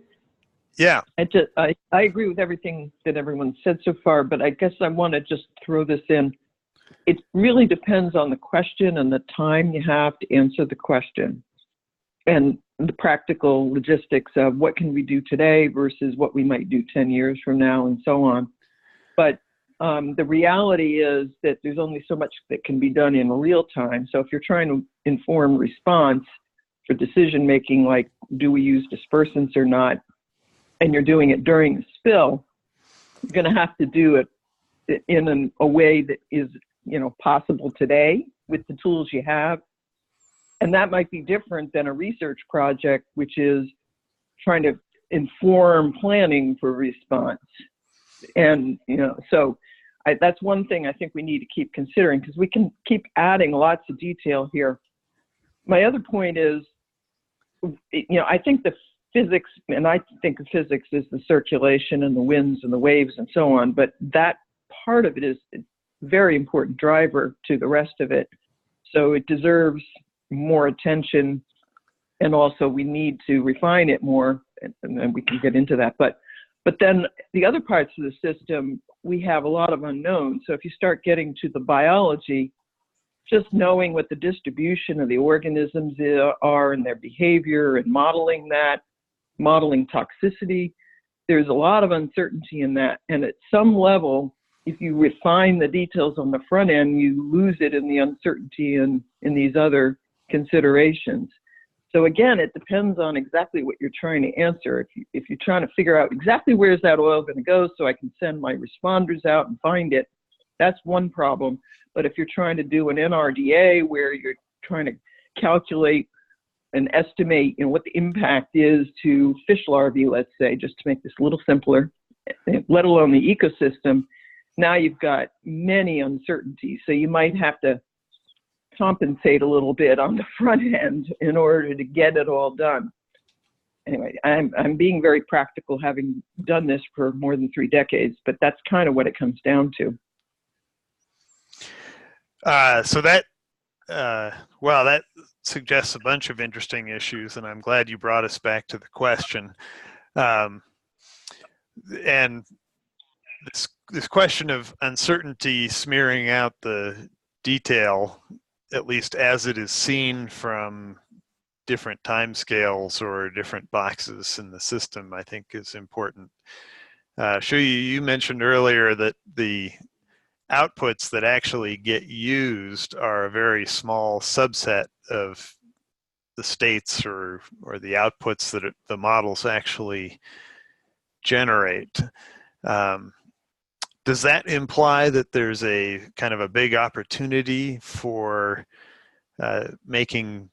Yeah. I agree with everything that everyone said so far, but I guess I want to just throw this in. It really depends on the question and the time you have to answer the question, and the practical logistics of what can we do today versus what we might do 10 years from now, and so on. But the reality is that there's only so much that can be done in real time. So if you're trying to inform response for decision making, like do we use dispersants or not, and you're doing it during the spill, you're going to have to do it in a way that is, you know, possible today with the tools you have. And that might be different than a research project, which is trying to inform planning for response. And, you know, so that's one thing I think we need to keep considering, because we can keep adding lots of detail here. My other point is, you know, I think the physics, and I think of physics as the circulation and the winds and the waves and so on, but that part of it is a very important driver to the rest of it. So it deserves more attention, and also we need to refine it more, and then we can get into that. But then the other parts of the system, we have a lot of unknowns. So if you start getting to the biology, just knowing what the distribution of the organisms are and their behavior, and modeling that, modeling toxicity, there's a lot of uncertainty in that. And at some level, if you refine the details on the front end, you lose it in the uncertainty and in these other considerations. So again, it depends on exactly what you're trying to answer. If you're trying to figure out exactly where's that oil going to go so I can send my responders out and find it, that's one problem. But if you're trying to do an NRDA where you're trying to calculate and estimate, you know, what the impact is to fish larvae, let's say, just to make this a little simpler, let alone the ecosystem, now you've got many uncertainties. So you might have to compensate a little bit on the front end in order to get it all done. Anyway, I'm being very practical, having done this for more than 3 decades, but that's kind of what it comes down to. So that, well, that suggests a bunch of interesting issues, and I'm glad you brought us back to the question. And this question of uncertainty smearing out the detail, at least as it is seen from different timescales or different boxes in the system, I think is important. Shuyi, you mentioned earlier that the outputs that actually get used are a very small subset of the states or the outputs that the models actually generate. Does that imply that there's a kind of a big opportunity for making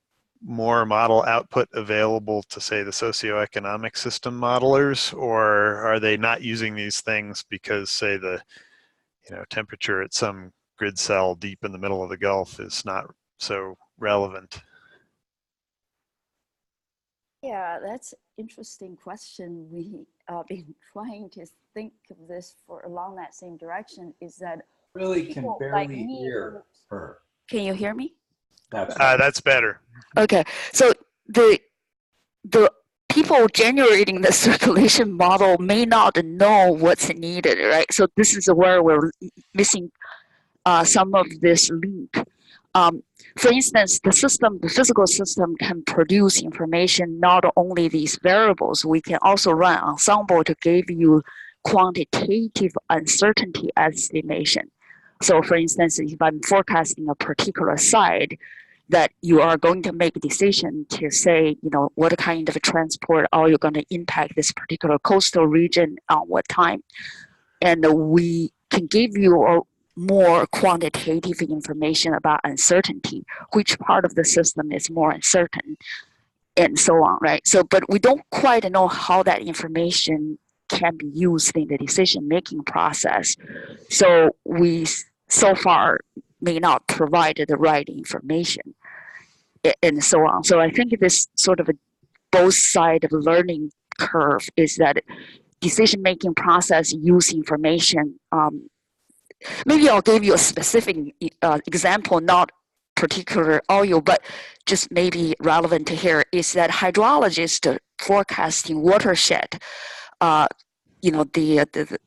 more model output available to, say, the socioeconomic system modelers, or are they not using these things because, say, the temperature at some grid cell deep in the middle of the Gulf is not so relevant? Yeah, that's an interesting question. We been trying to think of this for along that same direction. Is that really can people barely like me hear her. Can you hear me? That's better. Okay, so the people generating the circulation model may not know what's needed, right? So this is where we're missing some of this link. For instance, the physical system can produce information, not only these variables, we can also run ensemble to give you quantitative uncertainty estimation. So for instance, if I'm forecasting a particular site, that you are going to make a decision to say, what kind of transport are you going to impact this particular coastal region on what time. And we can give you more quantitative information about uncertainty, which part of the system is more uncertain, and so on, right? So, but we don't quite know how that information can be used in the decision-making process. So we, so far, may not provide the right information, and so on. So I think this sort of both side of the learning curve is that decision-making process use information. Maybe I'll give you a specific example, not particular oil, but just maybe relevant to here, is that hydrologists forecasting watershed, the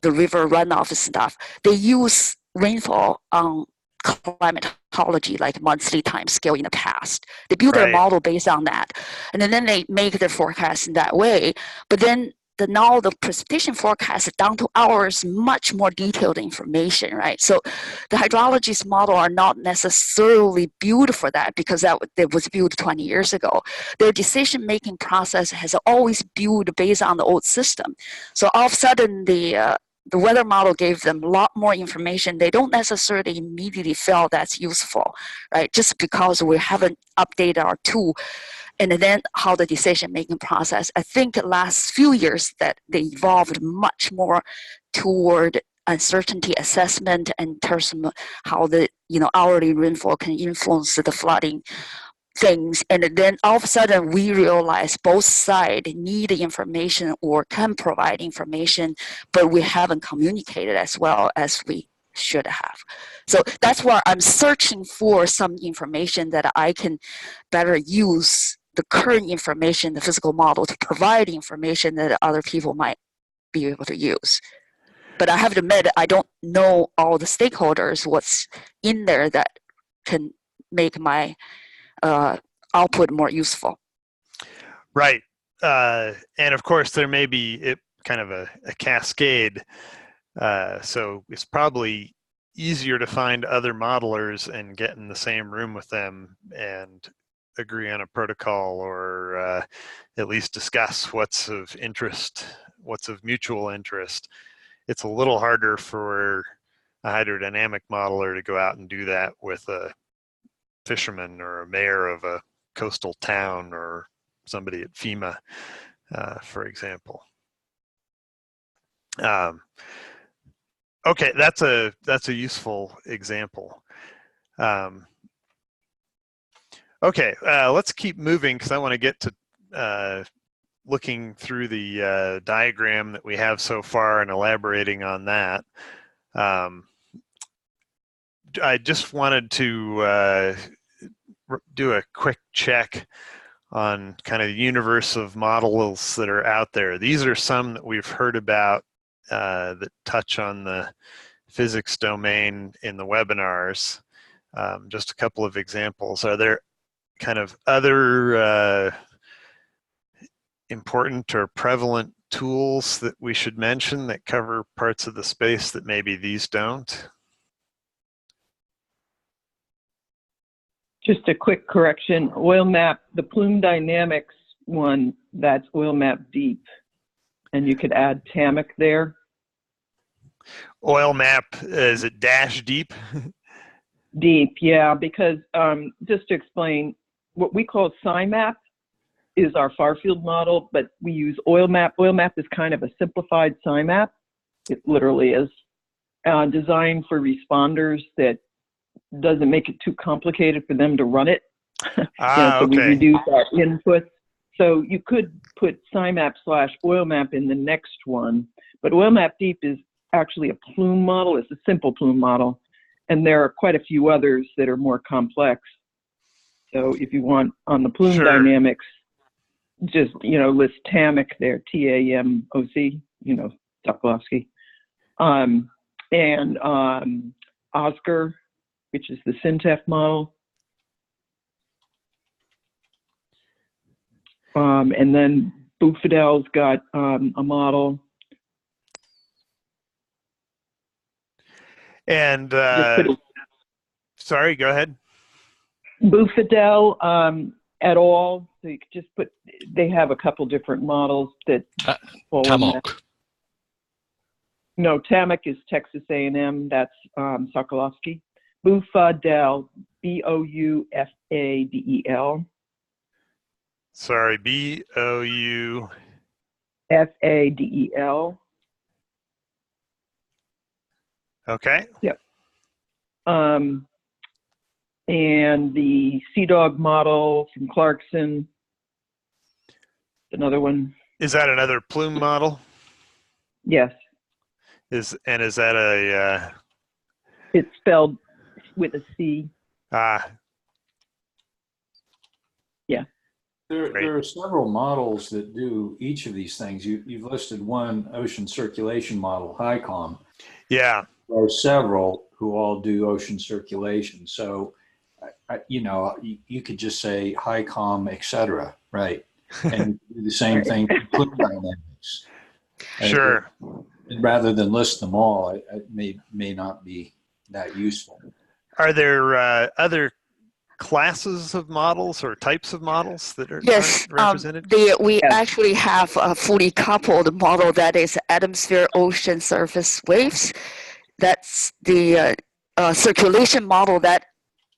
river runoff stuff, they use rainfall on climatology, like monthly time scale in the past. They build their model based on that. And then they make their forecast in that way. But then now the precipitation forecast is down to hours, much more detailed information, right? So the hydrologist model are not necessarily built for that because that was built 20 years ago. Their decision-making process has always built based on the old system. So all of a sudden, the weather model gave them a lot more information. They don't necessarily immediately feel that's useful, right? Just because we haven't updated our tool. And then how the decision-making process, I think the last few years that they evolved much more toward uncertainty assessment and terms of how the hourly rainfall can influence the flooding things. And then all of a sudden we realize both sides need information or can provide information, but we haven't communicated as well as we should have. So that's why I'm searching for some information that I can better use the current information, the physical model, to provide information that other people might be able to use. But I have to admit, I don't know all the stakeholders, what's in there that can make my output more useful. Right. And of course, there may be kind of a cascade. So it's probably easier to find other modelers and get in the same room with them and agree on a protocol, or at least discuss what's of interest, what's of mutual interest. It's a little harder for a hydrodynamic modeler to go out and do that with a fisherman or a mayor of a coastal town or somebody at FEMA, for example. Okay, that's a useful example. Okay, let's keep moving because I want to get to looking through the diagram that we have so far and elaborating on that. I just wanted to do a quick check on kind of the universe of models that are out there. These are some that we've heard about that touch on the physics domain in the webinars. Just a couple of examples. Are there kind of other important or prevalent tools that we should mention that cover parts of the space that maybe these don't? Just a quick correction, oil map, the plume dynamics one, that's oil map deep. And you could add TAMIC there. Oil map, is it dash deep? Deep, yeah, because just to explain, what we call SciMap is our far-field model, but we use oil map. Oil map is kind of a simplified SciMap. It literally is designed for responders that doesn't make it too complicated for them to run it. So we reduce our inputs. So you could put SciMap/oil map in the next one, but oil map deep is actually a plume model. It's a simple plume model, and there are quite a few others that are more complex. So if you want on the plume dynamics, just, list TAMIC there, TAMOC, Sokolowski, and Oscar, which is the Syntef model. And then Bufidel's got a model. And sorry, go ahead. Bufidel et al. So you could just put, they have a couple different models that TAMOC. No, TAMIC is Texas A&M. That's Sokolowski. Bufadel, B-O-U-F-A-D-E-L. Sorry, B-O-U. F-A-D-E-L. Okay. Yep. And the CDOG model from Clarkson, another one. Is that another plume model? Yes. Is that a? It's spelled with a C. Ah. Yeah. There are several models that do each of these things. You've listed one ocean circulation model, HICOM. Yeah. There are several who all do ocean circulation. So, you could just say HICOM, etc., right? And do the same thing for plume dynamics. Sure. And rather than list them all, it may not be that useful. Are there other classes of models or types of models that are represented? We actually have a fully coupled model that is atmosphere ocean surface waves. That's the circulation model that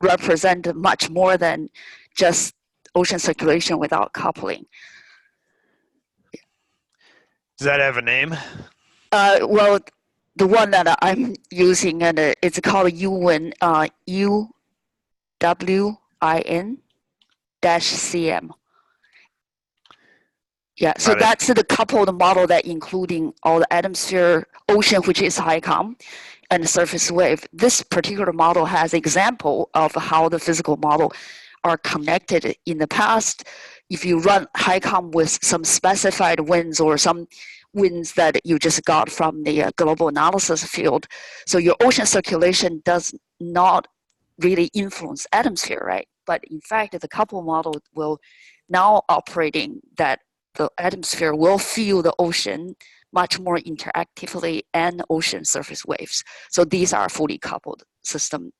represent much more than just ocean circulation without coupling. Does that have a name? Well, the one that I'm using, and it's called UWIN, UWIN-CM. Yeah, so that's the coupled model that including all the atmosphere, ocean, which is HICOM, and the surface wave. This particular model has example of how the physical model are connected in the past. If you run HICOM with some specified winds or some winds that you just got from the global analysis field, so your ocean circulation does not really influence atmosphere, right? But in fact, the coupled model will now operating that the atmosphere will feel the ocean much more interactively and ocean surface waves. So these are fully coupled system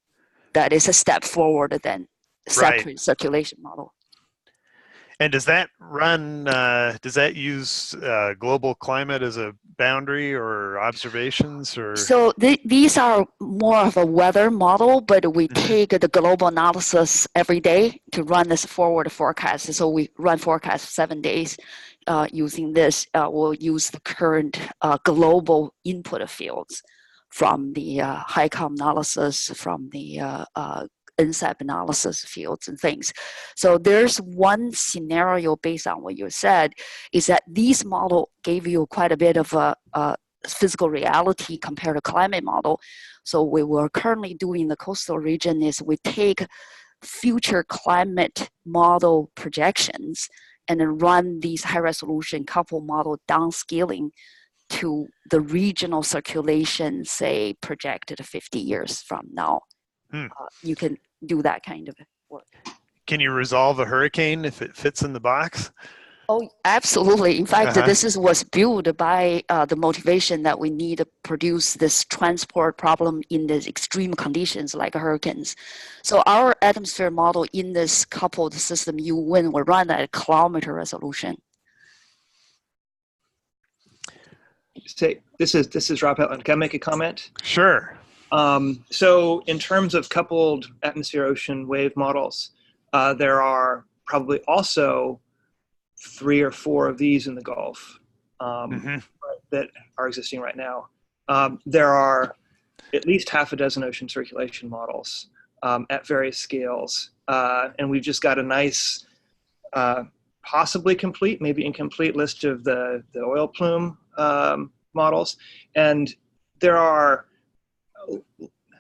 that is a step forward than separate circulation model. And does that run, does that use global climate as a boundary or observations or? So these are more of a weather model, but we take the global analysis every day to run this forward forecast. So we run forecast 7 days using this. We'll use the current global input fields from the HICOM analysis, from the NSAP analysis fields and things. So there's one scenario based on what you said, is that these model gave you quite a bit of a physical reality compared to climate model. So what we're currently doing in the coastal region is we take future climate model projections and then run these high resolution couple model downscaling to the regional circulation, say, projected 50 years from now. You can do that kind of work. Can you resolve a hurricane if it fits in the box? Oh, absolutely. In fact, this was built by the motivation that we need to produce this transport problem in the extreme conditions like hurricanes. So our atmosphere model in this coupled system, when we run at kilometer resolution. Say, this is Rob Hetland. Can I make a comment? Sure. So in terms of coupled atmosphere ocean wave models, there are probably also 3 or 4 of these in the Gulf that are existing right now. There are at least half a dozen ocean circulation models at various scales. And we've just got a nice, possibly complete, maybe incomplete list of the oil plume models. And there are,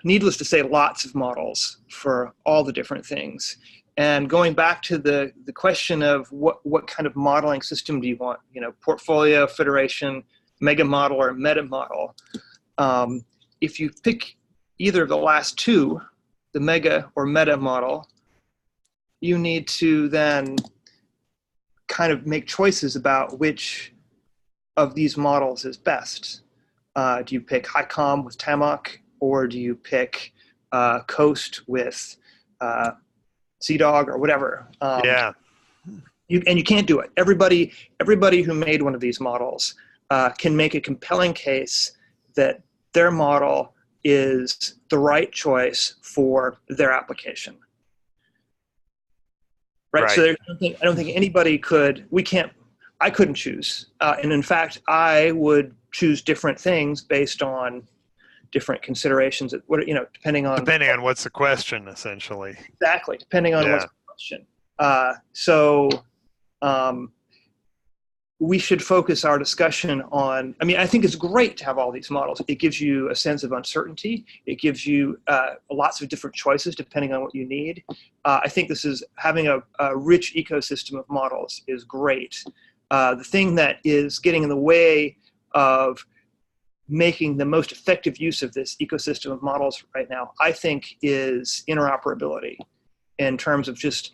needless to say, lots of models for all the different things. And going back to the question of what kind of modeling system do you want, portfolio, federation, mega model, or meta model. If you pick either of the last two, the mega or meta model, you need to then kind of make choices about which of these models is best. Do you pick HICOM with TAMOC, or do you pick COAST with CDOG or whatever? Yeah. You can't do it. Everybody who made one of these models can make a compelling case that their model is the right choice for their application. Right. So I don't think anybody could. I couldn't choose. And in fact, I would choose different things based on different considerations. Depending on what's the question, essentially. Exactly. Depending on what's the question. So we should focus our discussion on, I think it's great to have all these models. It gives you a sense of uncertainty. It gives you lots of different choices depending on what you need. I think having a rich ecosystem of models is great. The thing that is getting in the way of making the most effective use of this ecosystem of models right now, I think, is interoperability in terms of just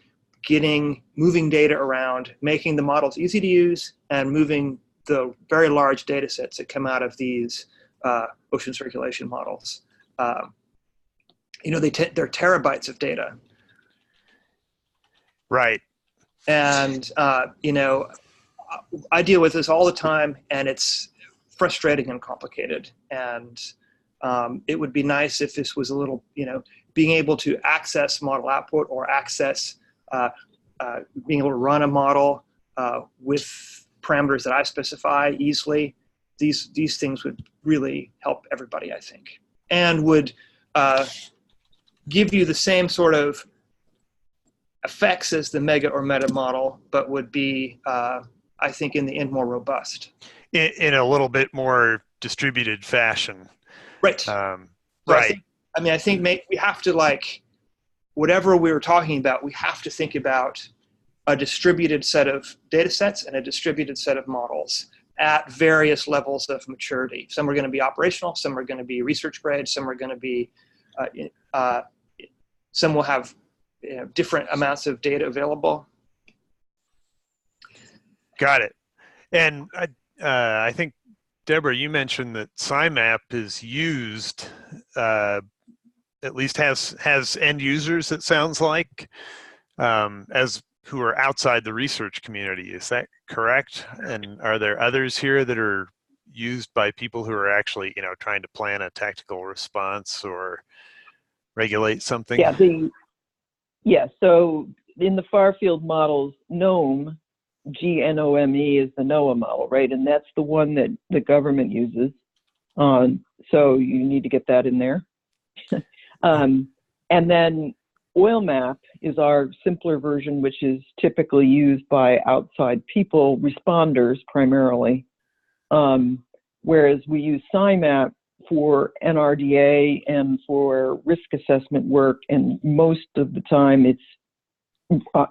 moving data around, making the models easy to use, and moving the very large data sets that come out of these ocean circulation models. They're terabytes of data. Right. And, I deal with this all the time, and it's frustrating and complicated. And it would be nice if this was a little, being able to access model output or access being able to run a model with parameters that I specify easily. These things would really help everybody, I think, and would give you the same sort of effects as the mega or meta model, but would be, I think, in the end, more robust. In a little bit more distributed fashion. Right. Right. I think we have to, whatever we were talking about, we have to think about a distributed set of data sets and a distributed set of models at various levels of maturity. Some are going to be operational, some are going to be research grade, some are going to be, some will have different amounts of data available. Got it. And I think, Deborah, you mentioned that SciMap is used, at least has end users, it sounds like, as who are outside the research community. Is that correct? And are there others here that are used by people who are actually, trying to plan a tactical response or regulate something? Yeah. So in the far field models, GNOME, GNOME, is the NOAA model, right? And that's the one that the government uses. So you need to get that in there. And then Oil map is our simpler version, which is typically used by outside people, responders primarily, whereas we use SciMap for NRDA and for risk assessment work, and most of the time it's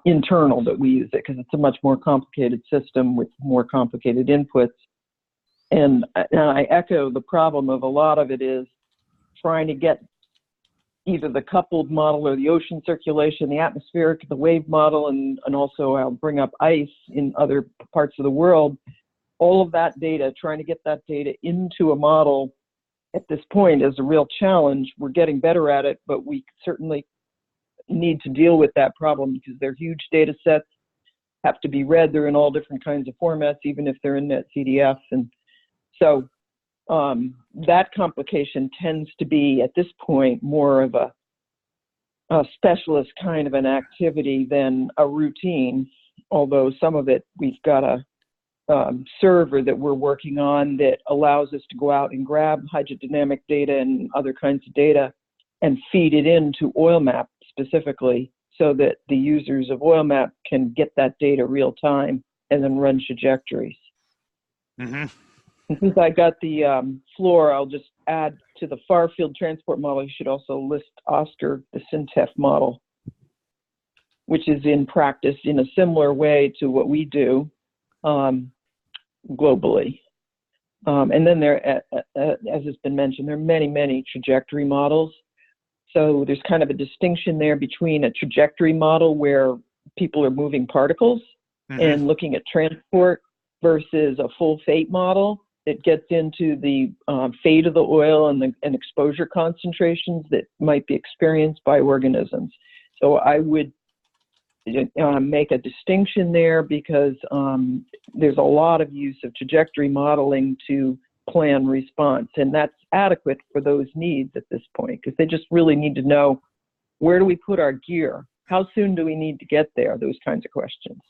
internal that we use it because it's a much more complicated system with more complicated inputs. And I echo the problem of a lot of it is trying to get either the coupled model or the ocean circulation, the atmospheric, the wave model, and also I'll bring up ice in other parts of the world. All of that data, trying to get that data into a model at this point is a real challenge. We're getting better at it, but we certainly need to deal with that problem because they're huge data sets, have to be read. They're in all different kinds of formats, even if they're in NetCDF. And so that complication tends to be, at this point, more of a specialist kind of an activity than a routine, although some of it, we've got a server that we're working on that allows us to go out and grab hydrodynamic data and other kinds of data and feed it into OilMap specifically so that the users of OilMap can get that data real time and then run trajectories. Mm-hmm. And since I got the floor, I'll just add to the far field transport model, you should also list OSCAR, the SynTEF model, which is in practice in a similar way to what we do globally. And then there, as has been mentioned, there are many, many trajectory models. So there's kind of a distinction there between a trajectory model where people are moving particles and looking at transport versus a full fate model that gets into the fate of the oil and exposure concentrations that might be experienced by organisms. So I would make a distinction there because there's a lot of use of trajectory modeling to plan response, and that's adequate for those needs at this point because they just really need to know, where do we put our gear? How soon do we need to get there? Those kinds of questions.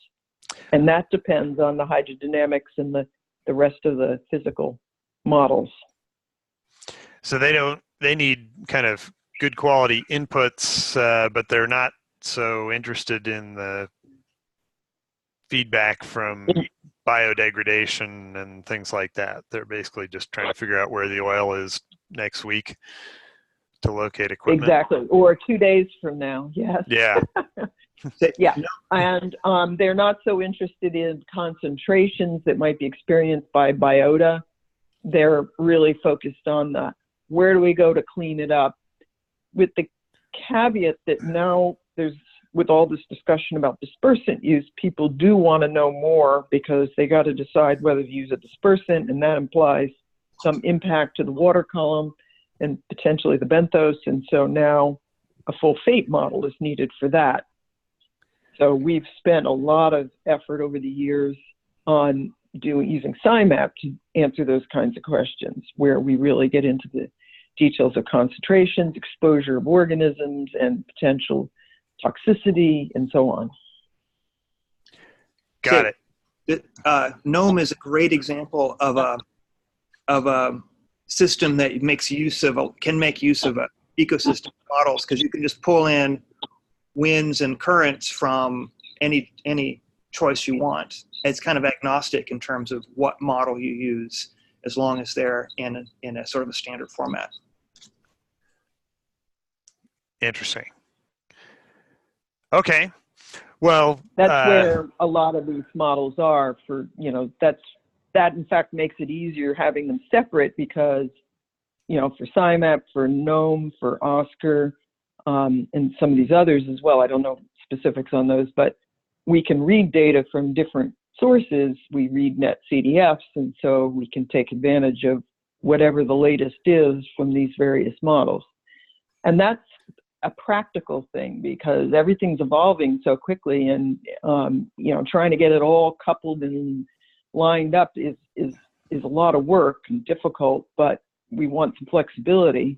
And that depends on the hydrodynamics and the rest of the physical models. So they need kind of good quality inputs, but they're not so interested in the feedback from biodegradation and things like that. They're basically just trying to figure out where the oil is next week to locate equipment. Exactly, or 2 days from now, yes. Yeah. Yeah, and they're not so interested in concentrations that might be experienced by biota. They're really focused on the, where do we go to clean it up? With the caveat that now there's, with all this discussion about dispersant use, people do want to know more because they got to decide whether to use a dispersant, and that implies some impact to the water column and potentially the benthos. And so now a full fate model is needed for that. So we've spent a lot of effort over the years on using SciMap to answer those kinds of questions, where we really get into the details of concentrations, exposure of organisms, and potential toxicity, and so on. Got it. GNOME is a great example of a system that makes use of can make use of ecosystem models, because you can just pull in winds and currents from any choice you want. It's kind of agnostic in terms of what model you use, as long as they're in a sort of a standard format. Interesting. Okay. Well, that's where a lot of these models are for, that in fact makes it easier having them separate, because, for SciMap, for GNOME, for OSCAR, and some of these others as well, I don't know specifics on those, but we can read data from different sources. We read NetCDFs, and so we can take advantage of whatever the latest is from these various models. And that's a practical thing, because everything's evolving so quickly, and trying to get it all coupled and lined up is a lot of work and difficult, but we want some flexibility.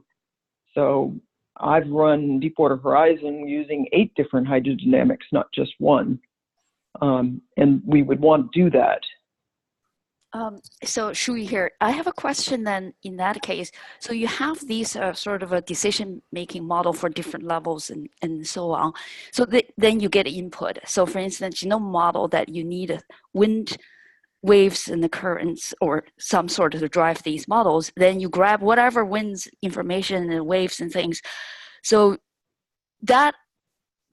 So I've run Deepwater Horizon using 8 different hydrodynamics, not just one. And we would want to do that. So Shui here, I have a question then in that case. So you have these sort of a decision-making model for different levels and so on. So then you get input. So for instance, you know, model that you need wind waves and the currents or some sort of to drive these models, then you grab whatever winds information and waves and things. So that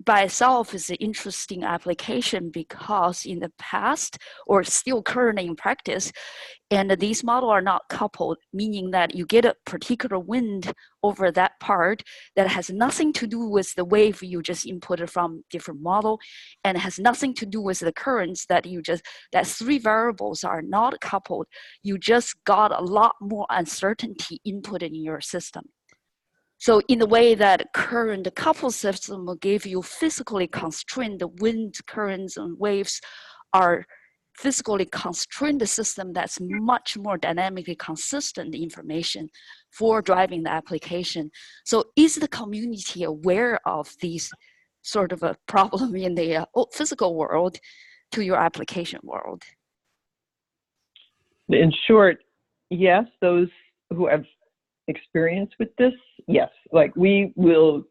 by itself is an interesting application because in the past or still current in practice, and these models are not coupled, meaning that you get a particular wind over that part that has nothing to do with the wave you just inputted from different model, and has nothing to do with the currents that that three variables are not coupled. You just got a lot more uncertainty inputted in your system. So in the way that current coupled system will give you physically constrained wind, currents, and waves are physically constrained system that's much more dynamically consistent information for driving the application. So is the community aware of these sort of a problem in the physical world to your application world? In short, yes, those who have experience with this, yes. Like we will,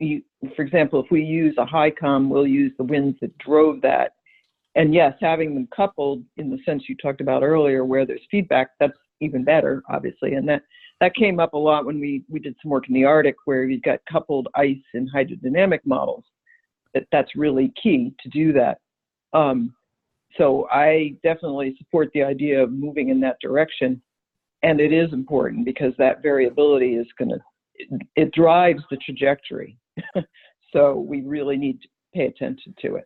for example, if we use a HICOM, we'll use the winds that drove that. And yes, having them coupled in the sense you talked about earlier where there's feedback, that's even better, obviously. And that came up a lot when we did some work in the Arctic where you've got coupled ice and hydrodynamic models. That's really key to do that. So I definitely support the idea of moving in that direction. And it is important because that variability is it drives the trajectory. So we really need to pay attention to it.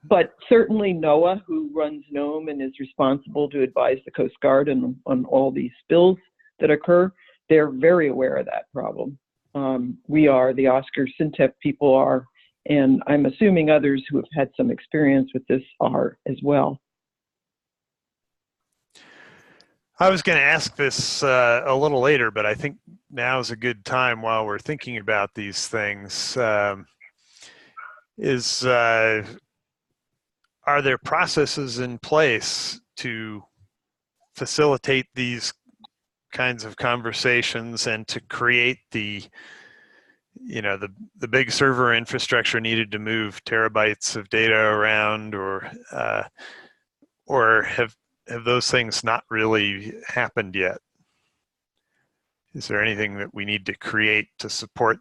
But certainly NOAA, who runs NOAA and is responsible to advise the Coast Guard on all these spills that occur, they're very aware of that problem. We are, the Oscar Syntep people are, and I'm assuming others who have had some experience with this are as well. I was going to ask this a little later, but I think now is a good time while we're thinking about these things. Are there processes in place to facilitate these kinds of conversations and to create the big server infrastructure needed to move terabytes of data around, or have those things not really happened yet? Is there anything that we need to create to support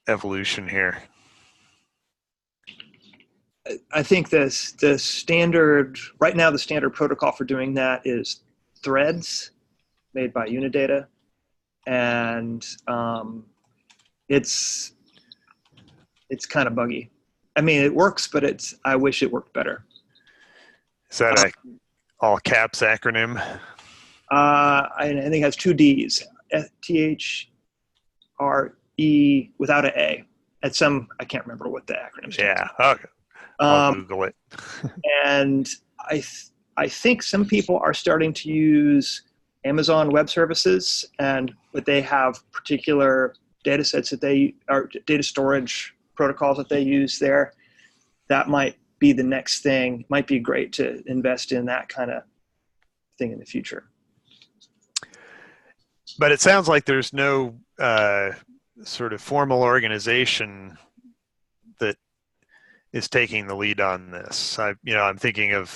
evolution here? I think the standard, right now the standard protocol for doing that is threads made by Unidata. And it's kind of buggy. I mean, it works, but I wish it worked better. Is that a all caps acronym? I think it has two Ds, THRE without an A. At some, I can't remember what the acronym stands. Yeah, okay. I'll Google it. And I think some people are starting to use Amazon Web Services, but they have particular data sets that data storage protocols that they use there. That might be the next thing. Might be great to invest in that kind of thing in the future. But it sounds like there's no sort of formal organization that is taking the lead on this. I'm thinking of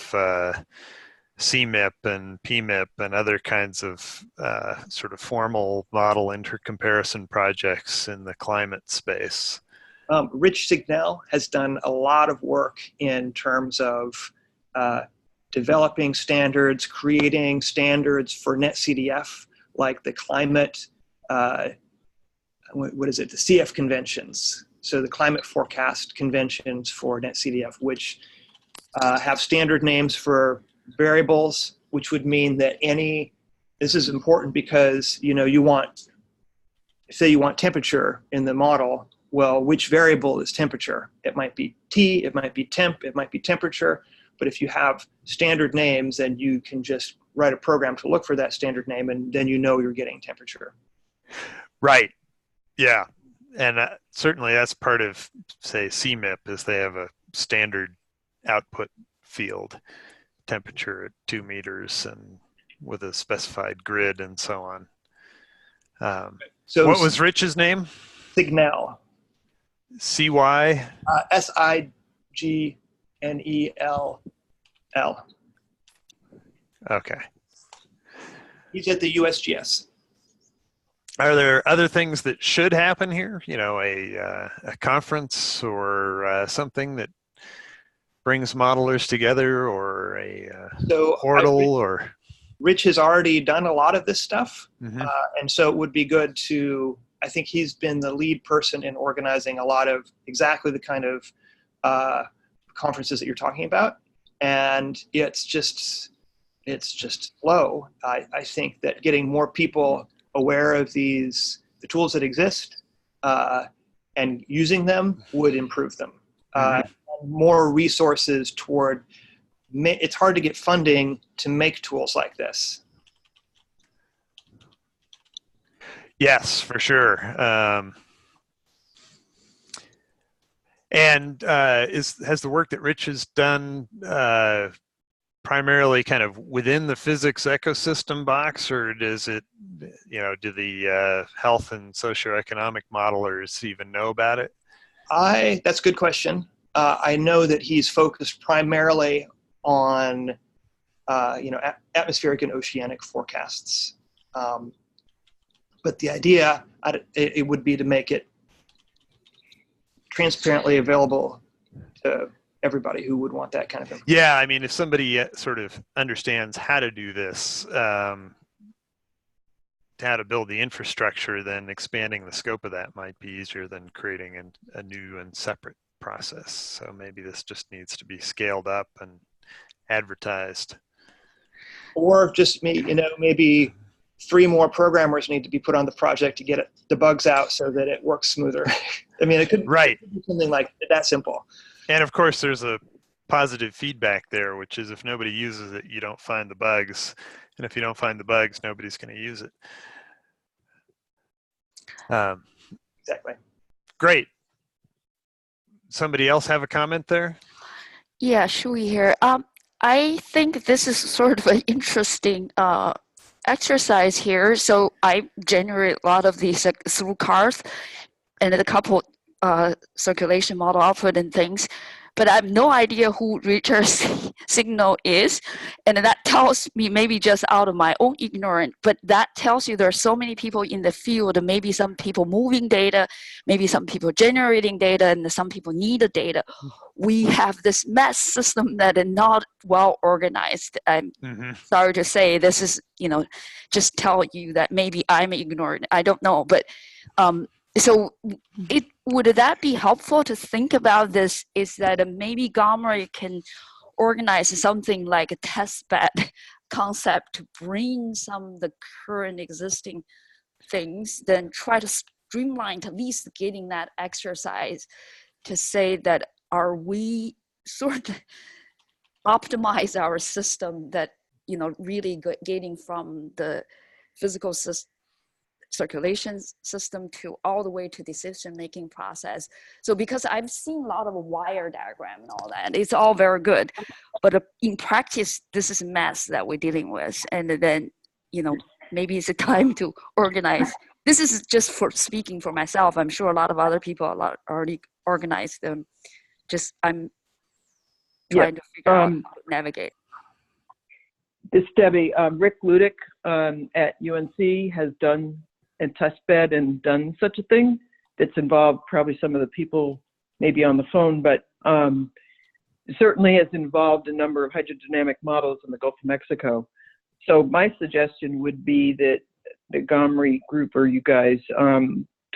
CMIP and PMIP and other kinds of sort of formal model intercomparison projects in the climate space. Rich Signell has done a lot of work in terms of developing standards, creating standards for NetCDF, like the climate, the CF conventions. So the climate forecast conventions for NetCDF, which have standard names for variables, which would mean that this is important because, you want temperature in the model. Well, which variable is temperature? It might be T, it might be temp, it might be temperature. But if you have standard names, then you can just write a program to look for that standard name, and then you're getting temperature. Right. Yeah. And certainly that's part of, say, CMIP, is they have a standard output field. temperature at 2 meters and with a specified grid and so on. So what was Rich's name? Signel. C-Y? S-I-G-N-E-L-L. Okay. He's at the USGS. Are there other things that should happen here? You know, a conference or something that brings modelers together, or a portal, or? Rich has already done a lot of this stuff. Mm-hmm. And so it would be good to, I think he's been the lead person in organizing a lot of exactly the kind of conferences that you're talking about. And it's just slow. I think that getting more people aware of the tools that exist and using them would improve them. More resources toward, it's hard to get funding to make tools like this. Yes, for sure. And has the work that Rich has done primarily kind of within the physics ecosystem box, or does it, you know, do the health and socioeconomic modelers even know about it? That's a good question. I know that he's focused primarily on, you know, atmospheric and oceanic forecasts. But the idea, it would be to make it transparently available to everybody who would want that kind of information. Yeah, I mean, if somebody sort of understands how to do this, how to build the infrastructure, then expanding the scope of that might be easier than creating a new and separate process. So maybe this just needs to be scaled up and advertised. Or just maybe 3 more programmers need to be put on the project to get the bugs out so that it works smoother. I mean, it could be something like that simple. And of course, there's a positive feedback there, which is if nobody uses it, you don't find the bugs. And if you don't find the bugs, nobody's going to use it. Exactly. Great. Somebody else have a comment there? Yeah, Shui here. I think this is sort of an interesting exercise here. So I generate a lot of these through cars and a couple circulation model output and things, but I have no idea who Richard's signal is. And that tells me, maybe just out of my own ignorance, but that tells you there are so many people in the field, maybe some people moving data, maybe some people generating data, and some people need the data. We have this mess system that is not well organized. I'm sorry to say this is, you know, just tell you that maybe I'm ignorant. I don't know, but so would that be helpful to think about this, is that maybe GoMRI can organize something like a test bed concept to bring some of the current existing things, then try to streamline at least getting that exercise to say that are we sort of optimize our system that, you know, really getting from the physical circulation system to all the way to decision-making process. So because I've seen a lot of wire diagram and all that, it's all very good, but in practice, this is a mess that we're dealing with. And then, you know, maybe it's a time to organize. This is just for speaking for myself. I'm sure a lot of other people already organized them. Just I'm trying to figure out how to navigate. This Debbie, Rick Ludick at UNC has done and testbed and done such a thing that's involved probably some of the people maybe on the phone, but certainly has involved a number of hydrodynamic models in the Gulf of Mexico. So my suggestion would be that the GoMRI group or you guys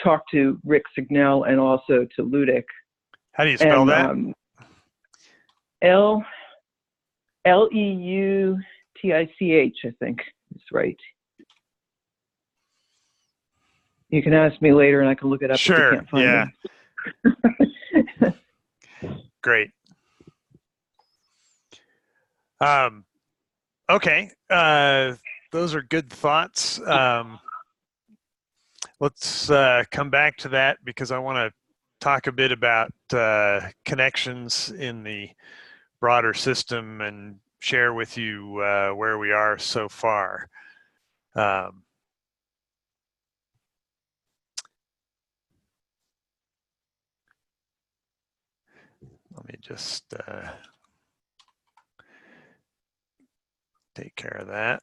talk to Rick Signel and also to Ludick. How do you spell that? Leutich, I think is right. You can ask me later and I can look it up. Sure, if you can't find it. Great. Okay, those are good thoughts. Let's come back to that because I want to talk a bit about connections in the broader system and share with you where we are so far. Let me just take care of that.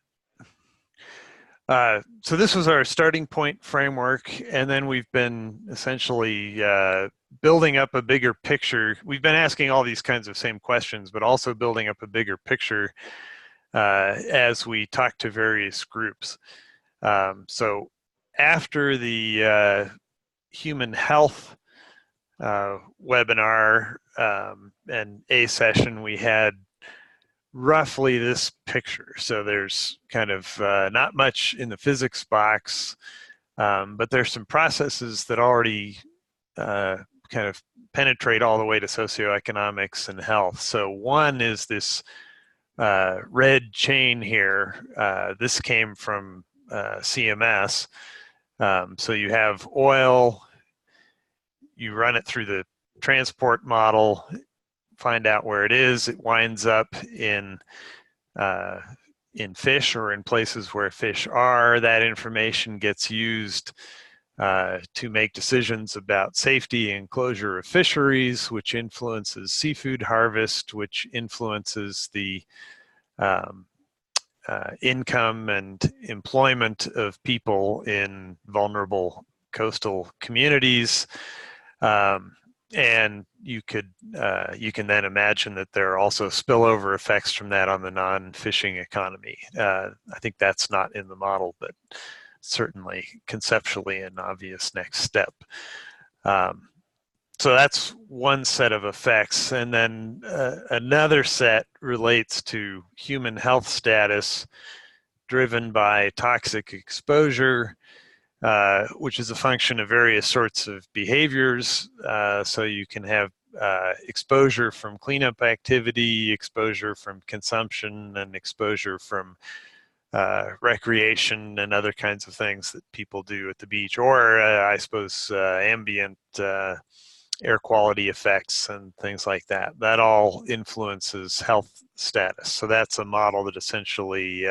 So this was our starting point framework, and then we've been essentially building up a bigger picture. We've been asking all these kinds of same questions, but also building up a bigger picture as we talk to various groups. So after the human health webinar and a session, we had roughly this picture. So there's kind of not much in the physics box, but there's some processes that already kind of penetrate all the way to socioeconomics and health. So one is this red chain here. This came from CMS. So you have oil, you run it through the transport model, find out where it is. It winds up in fish or in places where fish are. That information gets used to make decisions about safety and closure of fisheries, which influences seafood harvest, which influences the income and employment of people in vulnerable coastal communities. And you can then imagine that there are also spillover effects from that on the non-fishing economy. I think that's not in the model, but certainly conceptually an obvious next step. So that's one set of effects. And then another set relates to human health status driven by toxic exposure, which is a function of various sorts of behaviors. So you can have exposure from cleanup activity, exposure from consumption, and exposure from recreation and other kinds of things that people do at the beach, or I suppose ambient air quality effects and things like that. That all influences health status. So that's a model that essentially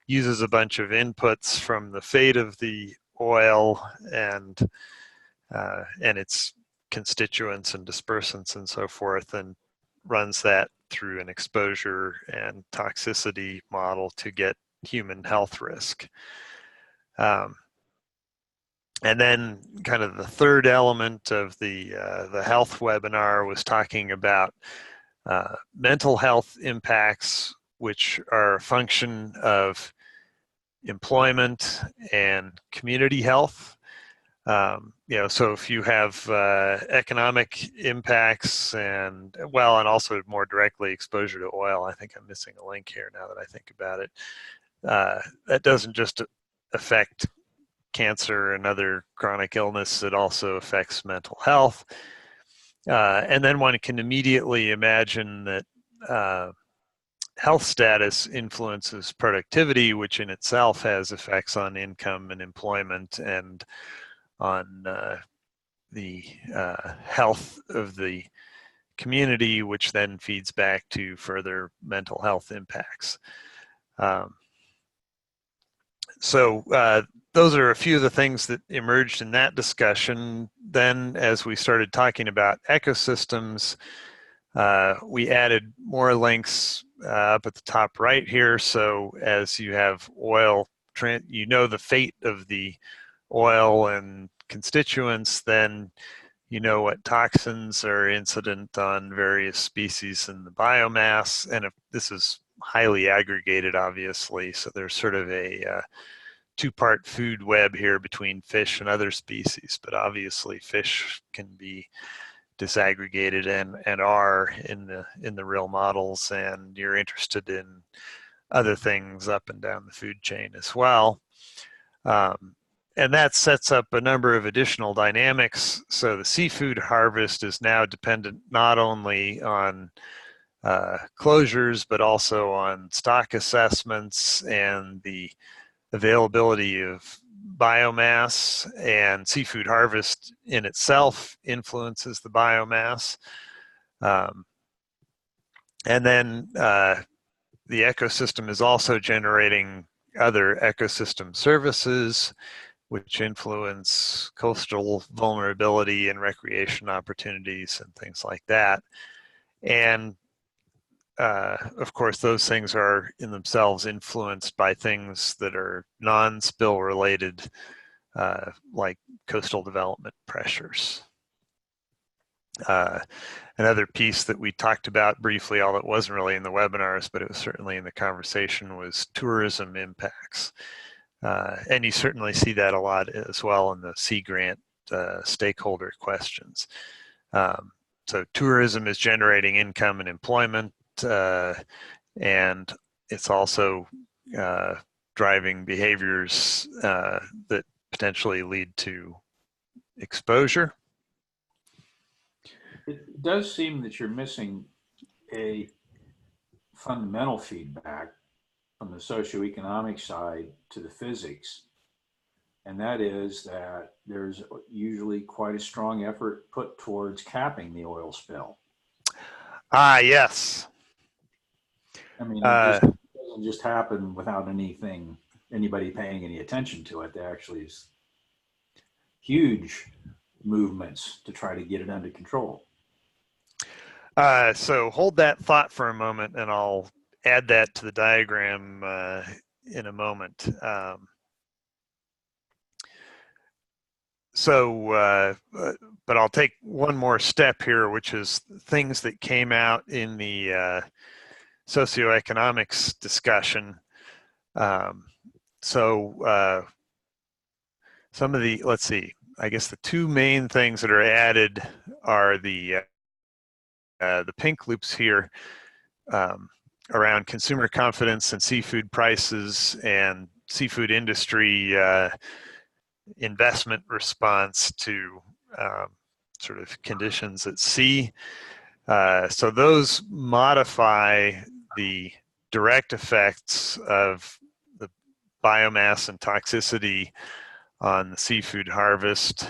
uses a bunch of inputs from the fate of the oil and its constituents and dispersants and so forth, and runs that through an exposure and toxicity model to get human health risk. And then kind of the third element of the health webinar was talking about mental health impacts, which are a function of employment and community health. So if you have economic impacts and also more directly exposure to oil, I think I'm missing a link here now that I think about it. That doesn't just affect cancer and other chronic illness, it also affects mental health. And then one can immediately imagine that health status influences productivity, which in itself has effects on income and employment and on the health of the community, which then feeds back to further mental health impacts. So those are a few of the things that emerged in that discussion. Then as we started talking about ecosystems, we added more links up at the top right here. So as you have oil, you know the fate of the oil and constituents, then you know what toxins are incident on various species in the biomass. And if this is highly aggregated, obviously, so there's sort of a two-part food web here between fish and other species, but obviously fish can be disaggregated and are in the real models, and you're interested in other things up and down the food chain as well. And that sets up a number of additional dynamics. So the seafood harvest is now dependent not only on closures, but also on stock assessments and the availability of biomass, and seafood harvest in itself influences the biomass. And then the ecosystem is also generating other ecosystem services, which influence coastal vulnerability and recreation opportunities and things like that. And of course, those things are in themselves influenced by things that are non-spill related, like coastal development pressures. Another piece that we talked about briefly, although it wasn't really in the webinars, but it was certainly in the conversation, was tourism impacts. And you certainly see that a lot as well in the Sea Grant stakeholder questions. So tourism is generating income and employment, and it's also driving behaviors that potentially lead to exposure. It does seem that you're missing a fundamental feedback from the socioeconomic side to the physics, and that is that there's usually quite a strong effort put towards capping the oil spill. Ah, yes. I mean, it doesn't just happen without anybody paying any attention to it. There actually is huge movements to try to get it under control. So hold that thought for a moment, and I'll add that to the diagram in a moment. But I'll take one more step here, which is things that came out in the socioeconomics discussion. Some of the, let's see, I guess the two main things that are added are the pink loops here around consumer confidence and seafood prices and seafood industry investment response to sort of conditions at sea. So those modify the direct effects of the biomass and toxicity on the seafood harvest.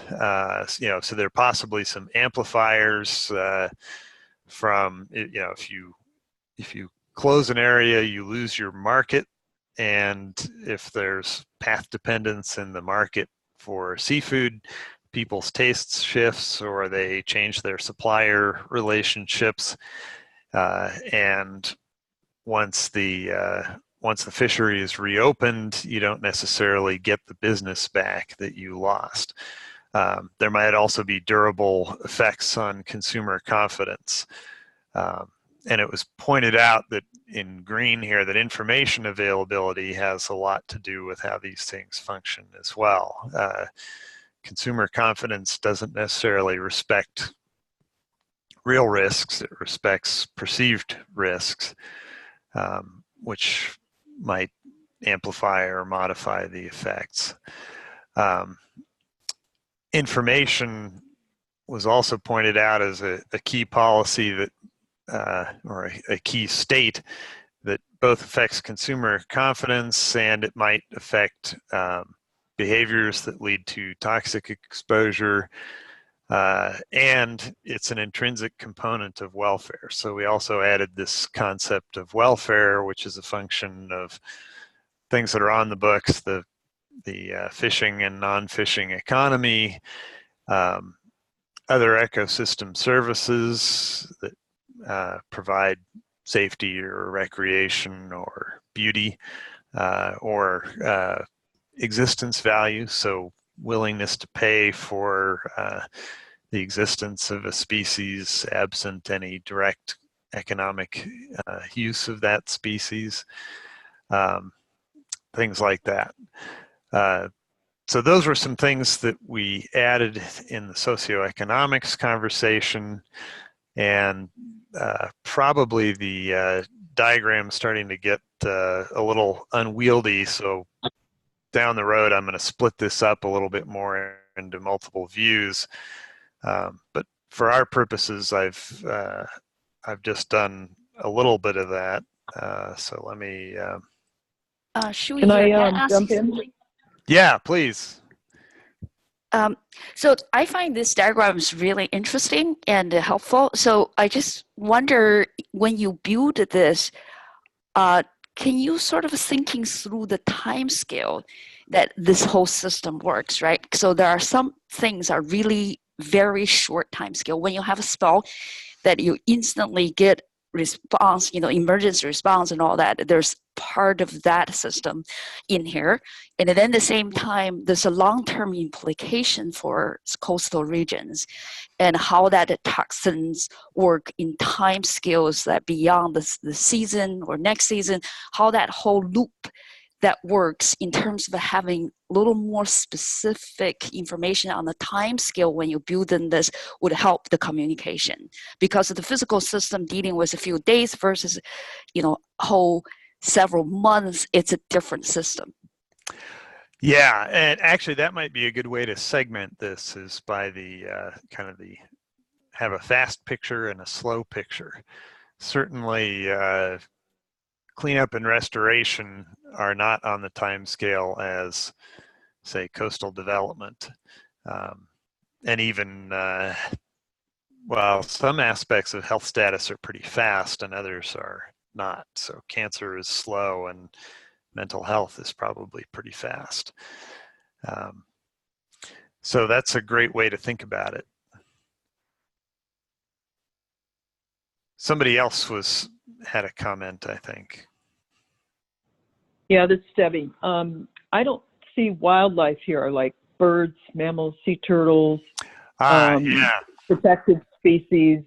So there are possibly some amplifiers from, if you close an area, you lose your market. And if there's path dependence in the market for seafood, people's tastes shifts or they change their supplier relationships. And once the fishery is reopened, you don't necessarily get the business back that you lost. There might also be durable effects on consumer confidence. And it was pointed out that in green here that information availability has a lot to do with how these things function as well. Consumer confidence doesn't necessarily respect real risks, it respects perceived risks, which might amplify or modify the effects. Information was also pointed out as a key policy that or a key state that both affects consumer confidence and it might affect behaviors that lead to toxic exposure, and it's an intrinsic component of welfare. So we also added this concept of welfare, which is a function of things that are on the books, the fishing and non-fishing economy, other ecosystem services that provide safety or recreation or beauty or existence value, so willingness to pay for the existence of a species absent any direct economic use of that species, things like that. So those were some things that we added in the socioeconomics conversation, and probably the diagram starting to get a little unwieldy, so down the road I'm going to split this up a little bit more into multiple views, but for our purposes I've just done a little bit of that, so let me Can I jump in? Yeah, please. So I find this diagram is really interesting and helpful. So I just wonder, when you build this, can you sort of thinking through the time scale that this whole system works, right? So there are some things are really very short time scale. When you have a spill that you instantly get response, emergency response and all that, there's part of that system in here. And then at the same time, there's a long-term implication for coastal regions and how that toxins work in time scales that beyond the season or next season, how that whole loop that works in terms of having a little more specific information on the time scale when you build in this would help the communication. Because of the physical system dealing with a few days versus, whole several months, it's a different system. Yeah, and actually that might be a good way to segment this is by the have a fast picture and a slow picture. Certainly cleanup and restoration are not on the time scale as, say, coastal development. And even, well, some aspects of health status are pretty fast and others are not. So cancer is slow and mental health is probably pretty fast. So that's a great way to think about it. Somebody else had a comment, I think. Yeah, this is Debbie. I don't see wildlife here, like birds, mammals, sea turtles, yeah. protected species,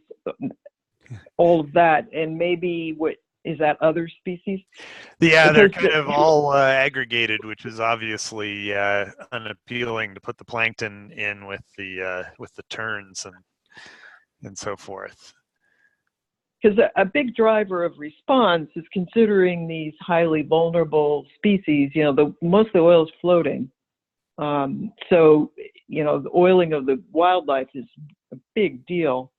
all of that. And maybe is that other species? Yeah, they're kind of all aggregated, which is obviously unappealing to put the plankton in with the terns and so forth. Because a big driver of response is considering these highly vulnerable species. Most of the oil is floating. So, the oiling of the wildlife is a big deal.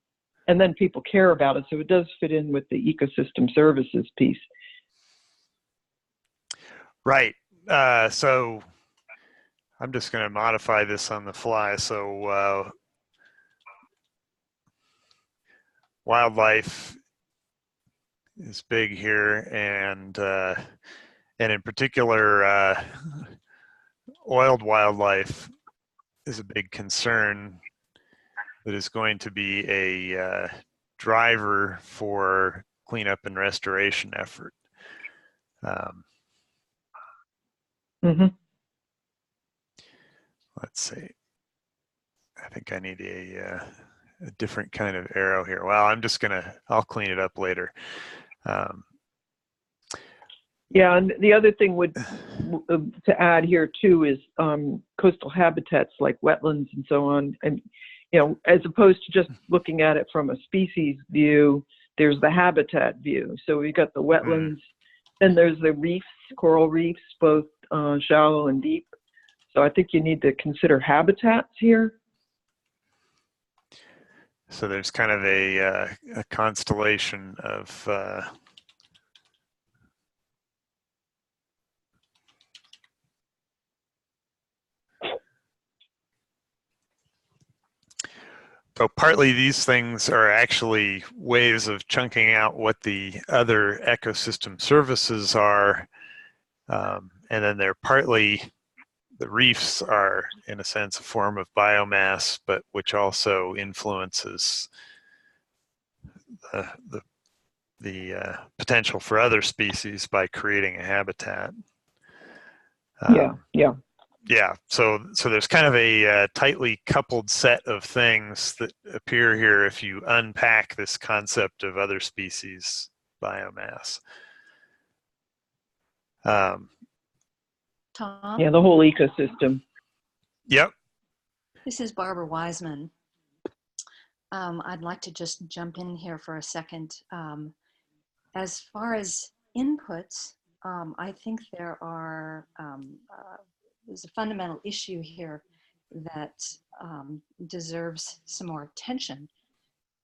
And then people care about it. So it does fit in with the ecosystem services piece. Right. So I'm just going to modify this on the fly. So wildlife is big here, and in particular, oiled wildlife is a big concern that is going to be a driver for cleanup and restoration effort. Let's see. I think I need a different kind of arrow here. Well, I'll clean it up later. Yeah, and the other thing to add here too is coastal habitats like wetlands and so on. And, as opposed to just looking at it from a species view, there's the habitat view. So we've got the wetlands, and there's the reefs, coral reefs, both shallow and deep. So I think you need to consider habitats here. So there's kind of a constellation of so partly these things are actually ways of chunking out what the other ecosystem services are, and then they're partly, the reefs are in a sense a form of biomass, but which also influences the potential for other species by creating a habitat. Yeah, so there's kind of a tightly coupled set of things that appear here if you unpack this concept of other species biomass. Tom? Yeah, the whole ecosystem. Yep. This is Barbara Wiseman. I'd like to just jump in here for a second. As far as inputs, I think there's a fundamental issue here that deserves some more attention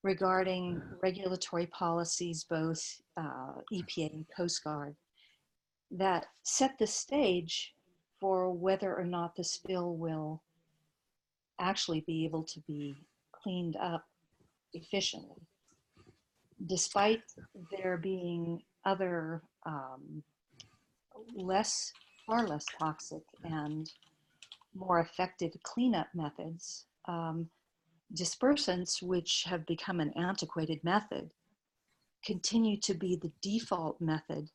regarding regulatory policies, both EPA and Coast Guard, that set the stage for whether or not the spill will actually be able to be cleaned up efficiently. Despite there being other far less toxic and more effective cleanup methods, dispersants, which have become an antiquated method, continue to be the default method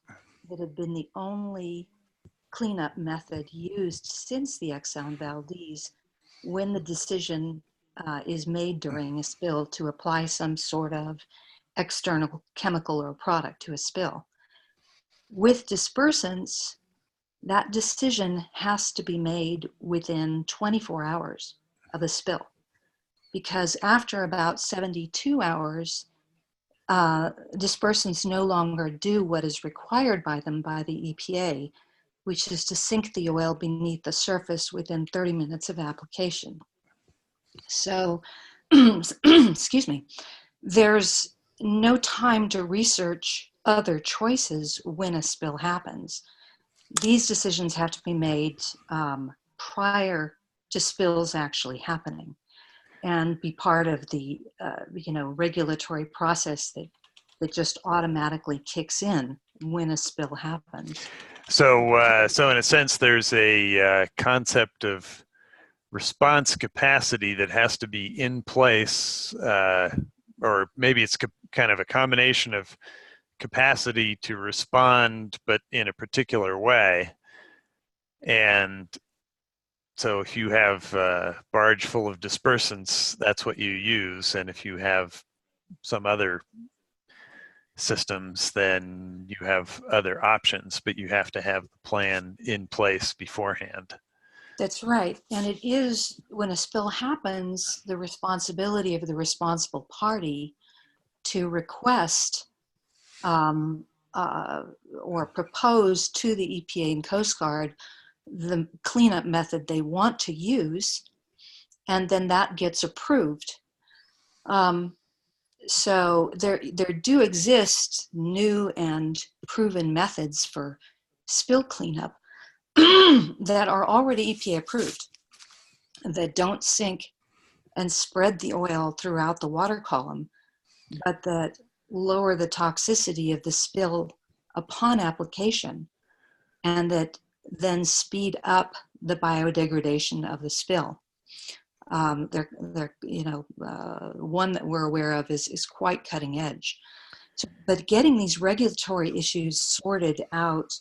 that have been the only cleanup method used since the Exxon Valdez when the decision is made during a spill to apply some sort of external chemical or product to a spill. With dispersants, that decision has to be made within 24 hours of a spill, because after about 72 hours, dispersants no longer do what is required by them by the EPA, which is to sink the oil beneath the surface within 30 minutes of application. So, excuse me, there's no time to research other choices when a spill happens. These decisions have to be made prior to spills actually happening and be part of the regulatory process that just automatically kicks in when a spill happens. So in a sense, there's a concept of response capacity that has to be in place, or maybe it's kind of a combination of capacity to respond, but in a particular way. And so if you have a barge full of dispersants, that's what you use. And if you have some other systems, then you have other options, but you have to have the plan in place beforehand. That's right. And it is, when a spill happens, the responsibility of the responsible party to request or propose to the EPA and Coast Guard the cleanup method they want to use, and then that gets approved. So there do exist new and proven methods for spill cleanup that are already EPA approved, that don't sink and spread the oil throughout the water column, but that lower the toxicity of the spill upon application, and that then speed up the biodegradation of the spill. One that we're aware of is quite cutting edge. So, but getting these regulatory issues sorted out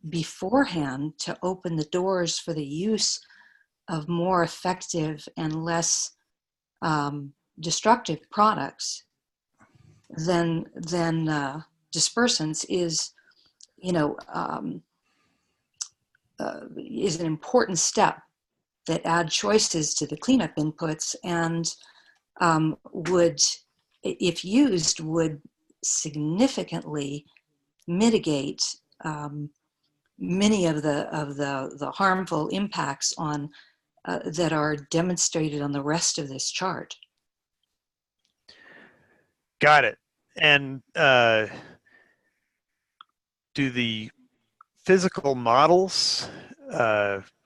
beforehand to open the doors for the use of more effective and less destructive products than dispersants is an important step that add choices to the cleanup inputs, and would, if used, would significantly mitigate many of the harmful impacts on that are demonstrated on the rest of this chart. Got it. And do the physical models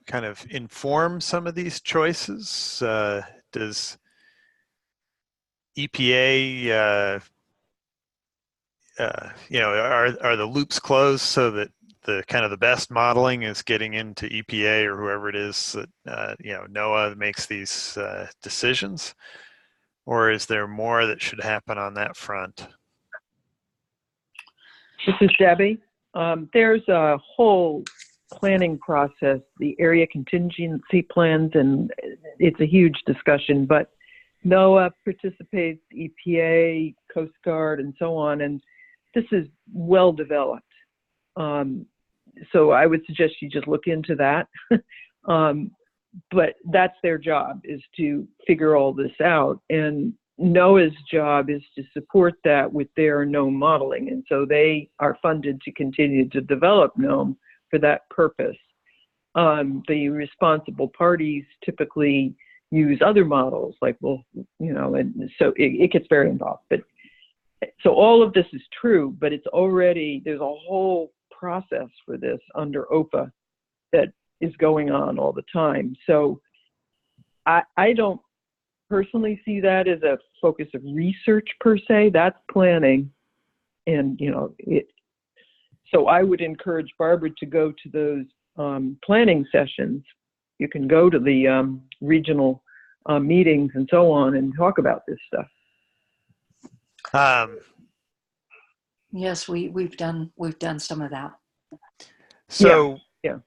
kind of inform some of these choices? Does EPA, are the loops closed so that the kind of the best modeling is getting into EPA or whoever it is that NOAA makes these decisions, or is there more that should happen on that front? This is Debbie. There's a whole planning process, the area contingency plans, and it's a huge discussion, but NOAA participates, EPA, Coast Guard, and so on, and this is well developed. So I would suggest you just look into that. But that's their job, is to figure all this out. And NOAA's job is to support that with their GNOME modeling. And so they are funded to continue to develop GNOME for that purpose. The responsible parties typically use other models, like, and so it gets very involved. But so all of this is true, but it's already, there's a whole process for this under OPA that is going on all the time. So I don't personally see that as a focus of research per se. That's planning, and So I would encourage Barbara to go to those planning sessions. You can go to the regional meetings and so on and talk about this stuff. Yes, we've done some of that. So yeah.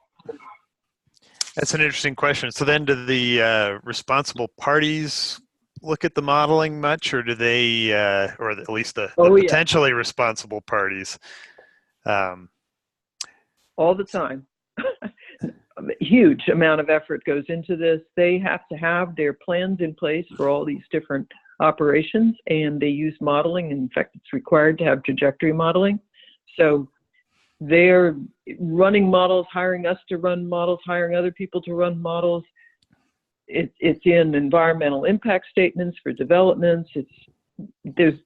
That's an interesting question. So then do the responsible parties look at the modeling much, or do they, or at least the potentially responsible parties? All the time. A huge amount of effort goes into this. They have to have their plans in place for all these different operations, and they use modeling. In fact, it's required to have trajectory modeling. So they're running models, hiring us to run models, hiring other people to run models. It's in environmental impact statements for developments.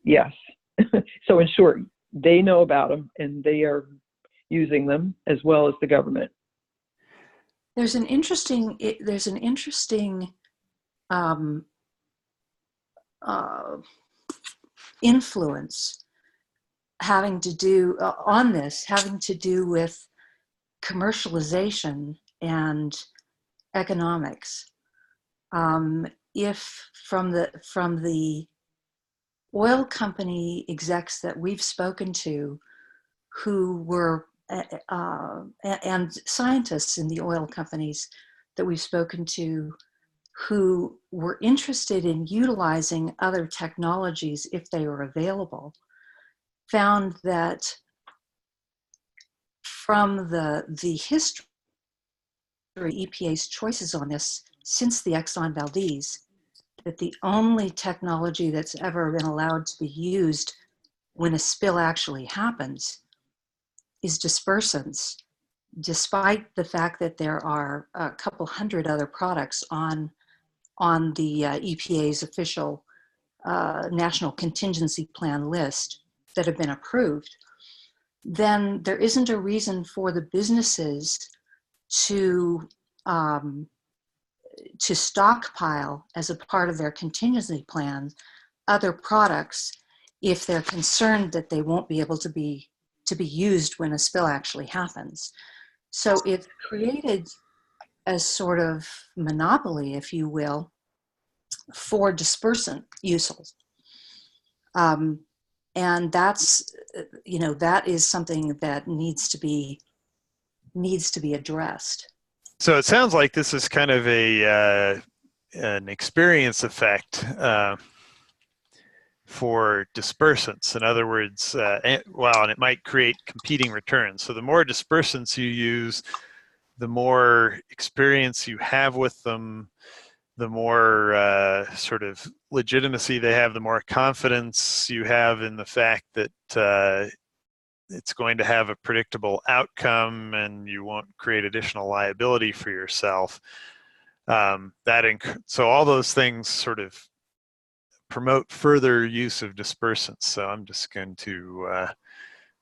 Yes. So in short, they know about them and they are using them as well as the government. There's an interesting influence having to do with commercialization and economics. If from the oil company execs that we've spoken to, who were and scientists in the oil companies that we've spoken to, who were interested in utilizing other technologies if they were available, found that from the history, EPA's choices on this since the Exxon Valdez, that the only technology that's ever been allowed to be used when a spill actually happens is dispersants, despite the fact that there are a couple hundred other products on the EPA's official National Contingency Plan list that have been approved. Then there isn't a reason for the businesses to stockpile as a part of their contingency plan other products if they're concerned that they won't be able to be used when a spill actually happens. So it created a sort of monopoly, if you will, for dispersant uses. And that's, that is something that needs to be addressed. So it sounds like this is kind of an experience effect for dispersants. In other words, and it might create competing returns. So the more dispersants you use, the more experience you have with them, the more sort of legitimacy they have, the more confidence you have in the fact that it's going to have a predictable outcome and you won't create additional liability for yourself. So all those things sort of promote further use of dispersants. So I'm just going to,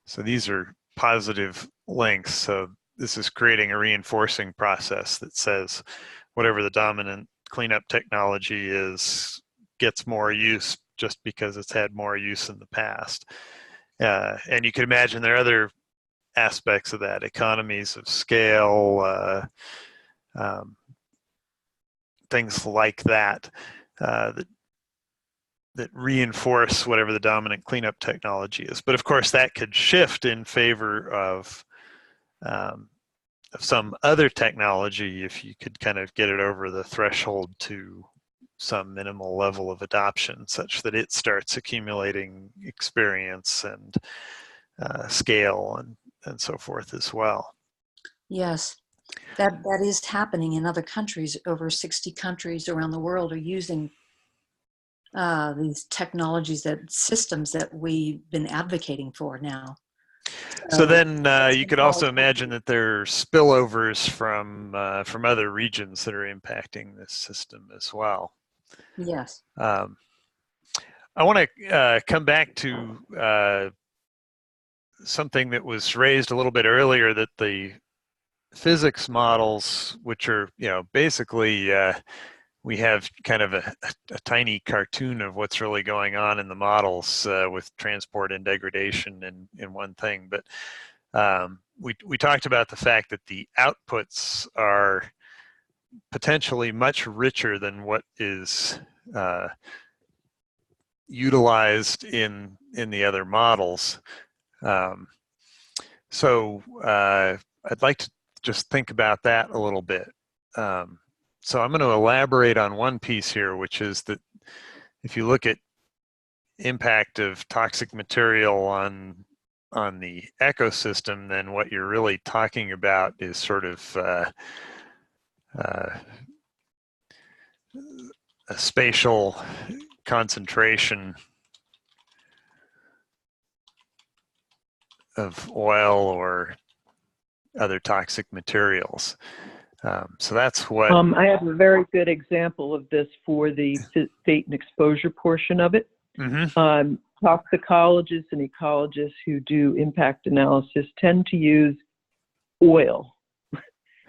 so these are positive links. So this is creating a reinforcing process that says whatever the dominant cleanup technology is gets more use just because it's had more use in the past. And you can imagine there are other aspects of that, economies of scale, things like that, that reinforce whatever the dominant cleanup technology is. But of course, that could shift in favor of some other technology if you could kind of get it over the threshold to some minimal level of adoption such that it starts accumulating experience and scale and so forth as well. Yes, that is happening in other countries. Over 60 countries around the world are using these technologies, systems that we've been advocating for now. So then you could also imagine that there are spillovers from other regions that are impacting this system as well. Yes. I want to come back to something that was raised a little bit earlier, that the physics models, which are, basically we have kind of a tiny cartoon of what's really going on in the models with transport and degradation in one thing. But we talked about the fact that the outputs are potentially much richer than what is utilized in the other models. So I'd like to just think about that a little bit. So I'm going to elaborate on one piece here, which is that if you look at impact of toxic material on the ecosystem, then what you're really talking about is sort of a spatial concentration of oil or other toxic materials. So that's what... I have a very good example of this for the fate and exposure portion of it. Mm-hmm. Toxicologists and ecologists who do impact analysis tend to use oil,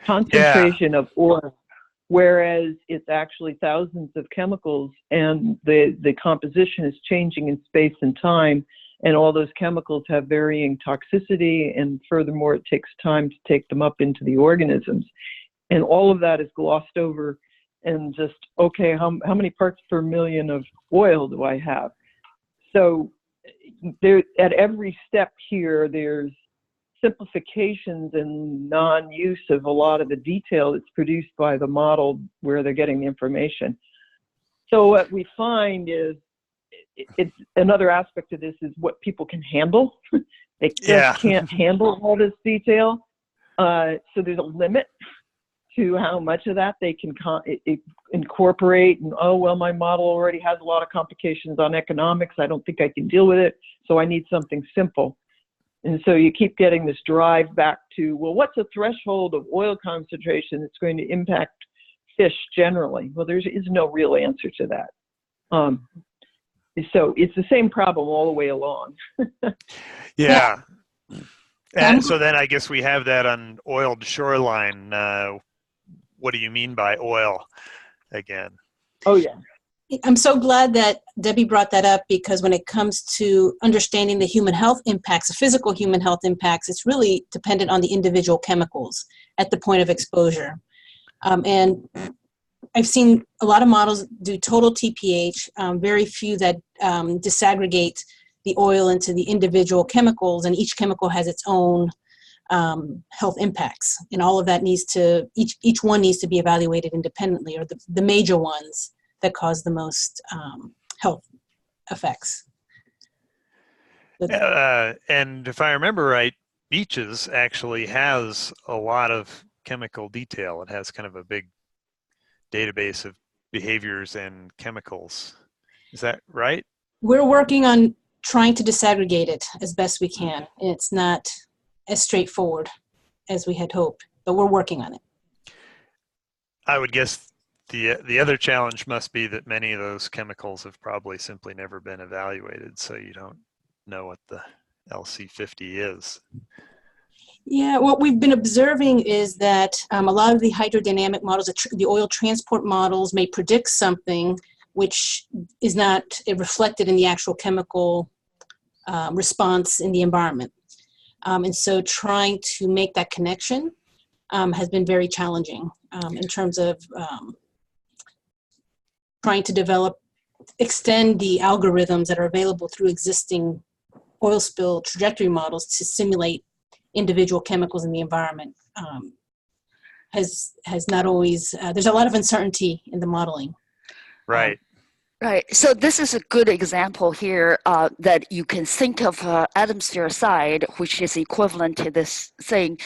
concentration of oil, whereas it's actually thousands of chemicals, and the composition is changing in space and time, and all those chemicals have varying toxicity, and furthermore, it takes time to take them up into the organisms. And all of that is glossed over and just, okay, how many parts per million of oil do I have? So there, at every step here, there's simplifications and non-use of a lot of the detail that's produced by the model where they're getting the information. So what we find is, it's another aspect of this is what people can handle. They just can't handle all this detail. So there's a limit to how much of that they can incorporate, and oh, well, my model already has a lot of complications on economics. I don't think I can deal with it, so I need something simple. And so you keep getting this drive back to, well, what's a threshold of oil concentration that's going to impact fish generally? Well, there is no real answer to that. So it's the same problem all the way along. Yeah. And so then I guess we have that on oiled shoreline. What do you mean by oil again? Oh, yeah. I'm so glad that Debbie brought that up, because when it comes to understanding the human health impacts, the physical human health impacts, it's really dependent on the individual chemicals at the point of exposure. And I've seen a lot of models do total TPH, very few that disaggregate the oil into the individual chemicals, and each chemical has its own health impacts, and all of that needs to, each one needs to be evaluated independently, or the major ones that cause the most health effects. And if I remember right, beaches actually has a lot of chemical detail. It has kind of a big database of behaviors and chemicals. Is that right? We're working on trying to disaggregate it as best we can. It's not as straightforward as we had hoped, but we're working on it. I would guess the other challenge must be that many of those chemicals have probably simply never been evaluated, so you don't know what the LC50 is. Yeah, what we've been observing is that a lot of the hydrodynamic models, the oil transport models, may predict something which is not reflected in the actual chemical response in the environment. And so trying to make that connection has been very challenging in terms of trying to extend the algorithms that are available through existing oil spill trajectory models to simulate individual chemicals in the environment. Has not always, there's a lot of uncertainty in the modeling. Right. Right. So this is a good example here that you can think of atmosphere side, which is equivalent to this thing,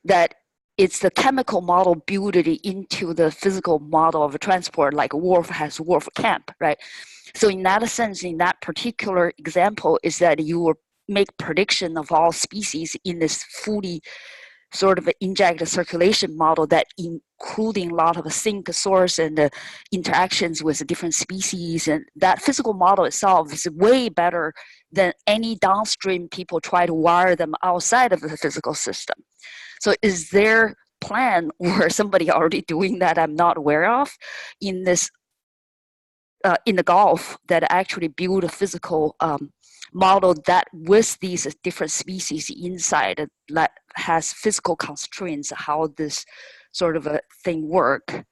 that it's the chemical model built into the physical model of a transport, like wharf has wharf camp, right? So in that sense, in that particular example, is that you will make prediction of all species in this fully sort of inject circulation model that including a lot of sink source and interactions with different species, and that physical model itself is way better than any downstream people try to wire them outside of the physical system. So is there plan or somebody already doing that I'm not aware of in this in the Gulf that actually build a physical model that with these different species inside that has physical constraints, how this sort of a thing work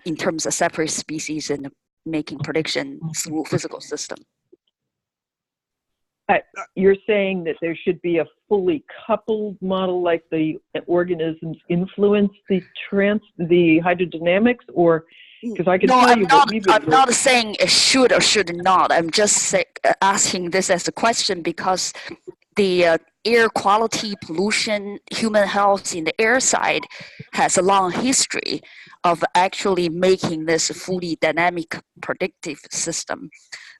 in terms of separate species and making prediction through physical system. You're saying that there should be a fully coupled model, like the organisms influence the hydrodynamics, or because I can tell you what we've been I'm not saying it should or should not. I'm just asking this as a question because the air quality, pollution, human health in the air side has a long history of actually making this fully dynamic predictive system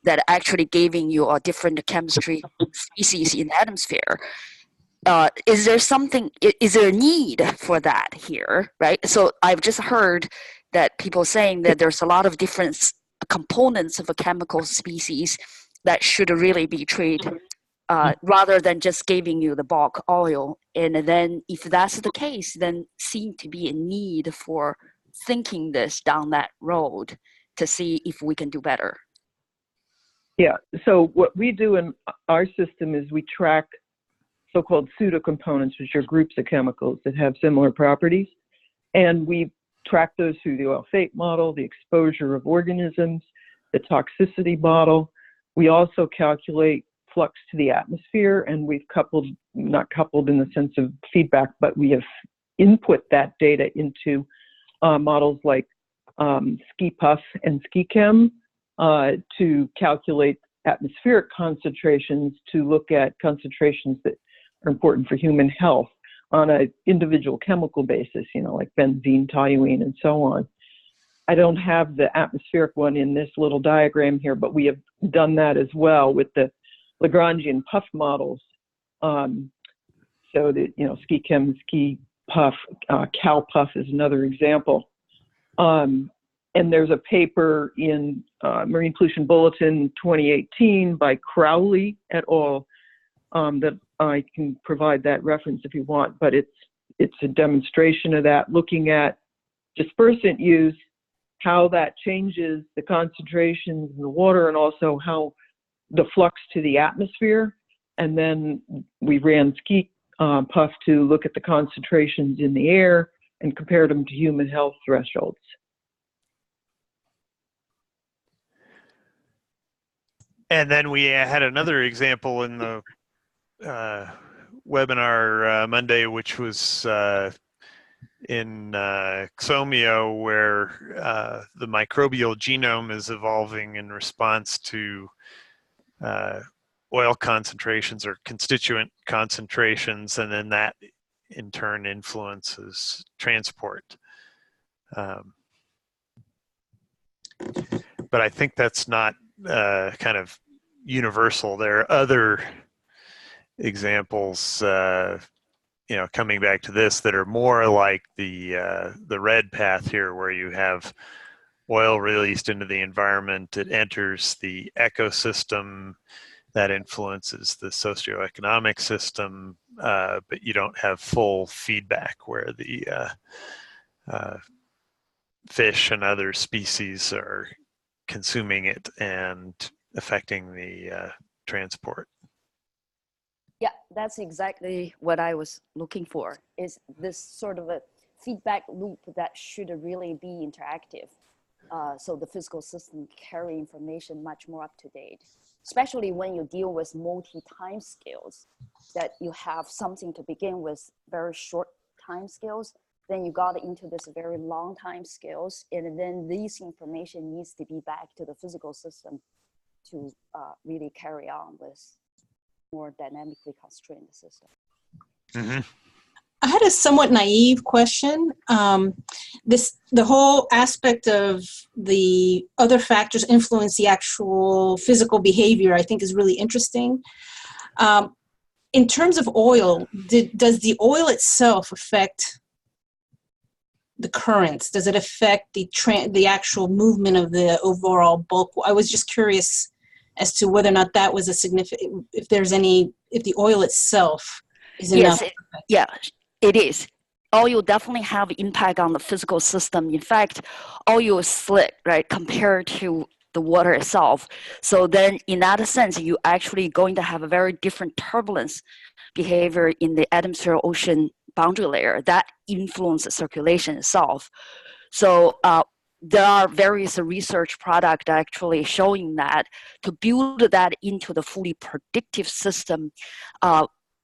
that actually giving you a different chemistry species in the atmosphere. Is there a need for that here, right? So I've just heard that people saying that there's a lot of different components of a chemical species that should really be treated rather than just giving you the bulk oil. And then if that's the case, then seem to be a need for thinking this down that road to see if we can do better. Yeah, so what we do in our system is we track so-called pseudocomponents, which are groups of chemicals that have similar properties. And we track those through the oil fate model, the exposure of organisms, the toxicity model. We also calculate flux to the atmosphere, and we've not coupled in the sense of feedback, but we have input that data into models like SkiPuff and SkiChem to calculate atmospheric concentrations, to look at concentrations that are important for human health on an individual chemical basis, like benzene, toluene, and so on. I don't have the atmospheric one in this little diagram here, but we have done that as well with the Lagrangian puff models. So that, SkiChem, SkiPuff, CalPuff is another example. And there's a paper in Marine Pollution Bulletin 2018 by Crowley et al. That I can provide that reference if you want, but it's a demonstration of that, looking at dispersant use, how that changes the concentrations in the water, and also how the flux to the atmosphere. And then we ran SkiPuff to look at the concentrations in the air and compared them to human health thresholds. And then we had another example in the webinar Monday, which was in Xomeo, where the microbial genome is evolving in response to oil concentrations or constituent concentrations, and then that in turn influences transport. But I think that's not kind of universal. There are other examples, coming back to this, that are more like the red path here, where you have oil released into the environment, it enters the ecosystem, that influences the socioeconomic system, but you don't have full feedback where the fish and other species are consuming it and affecting the transport. Yeah, that's exactly what I was looking for, is this sort of a feedback loop that should really be interactive. So the physical system carry information much more up to date, especially when you deal with multi-time scales, that you have something to begin with very short time scales, then you got into this very long time scales, and then this information needs to be back to the physical system to really carry on with more dynamically constrained system. Mm-hmm. I had a somewhat naive question. The whole aspect of the other factors influence the actual physical behavior, I think, is really interesting. In terms of oil, does the oil itself affect the currents? Does it affect the actual movement of the overall bulk? I was just curious as to whether or not that was a significant, if the oil itself is enough. Yeah, it is. Oil definitely have impact on the physical system. In fact, oil is slick, right, compared to the water itself. So then in that sense, you actually going to have a very different turbulence behavior in the atmosphere ocean boundary layer that influences circulation itself. So there are various research products actually showing that to build that into the fully predictive system,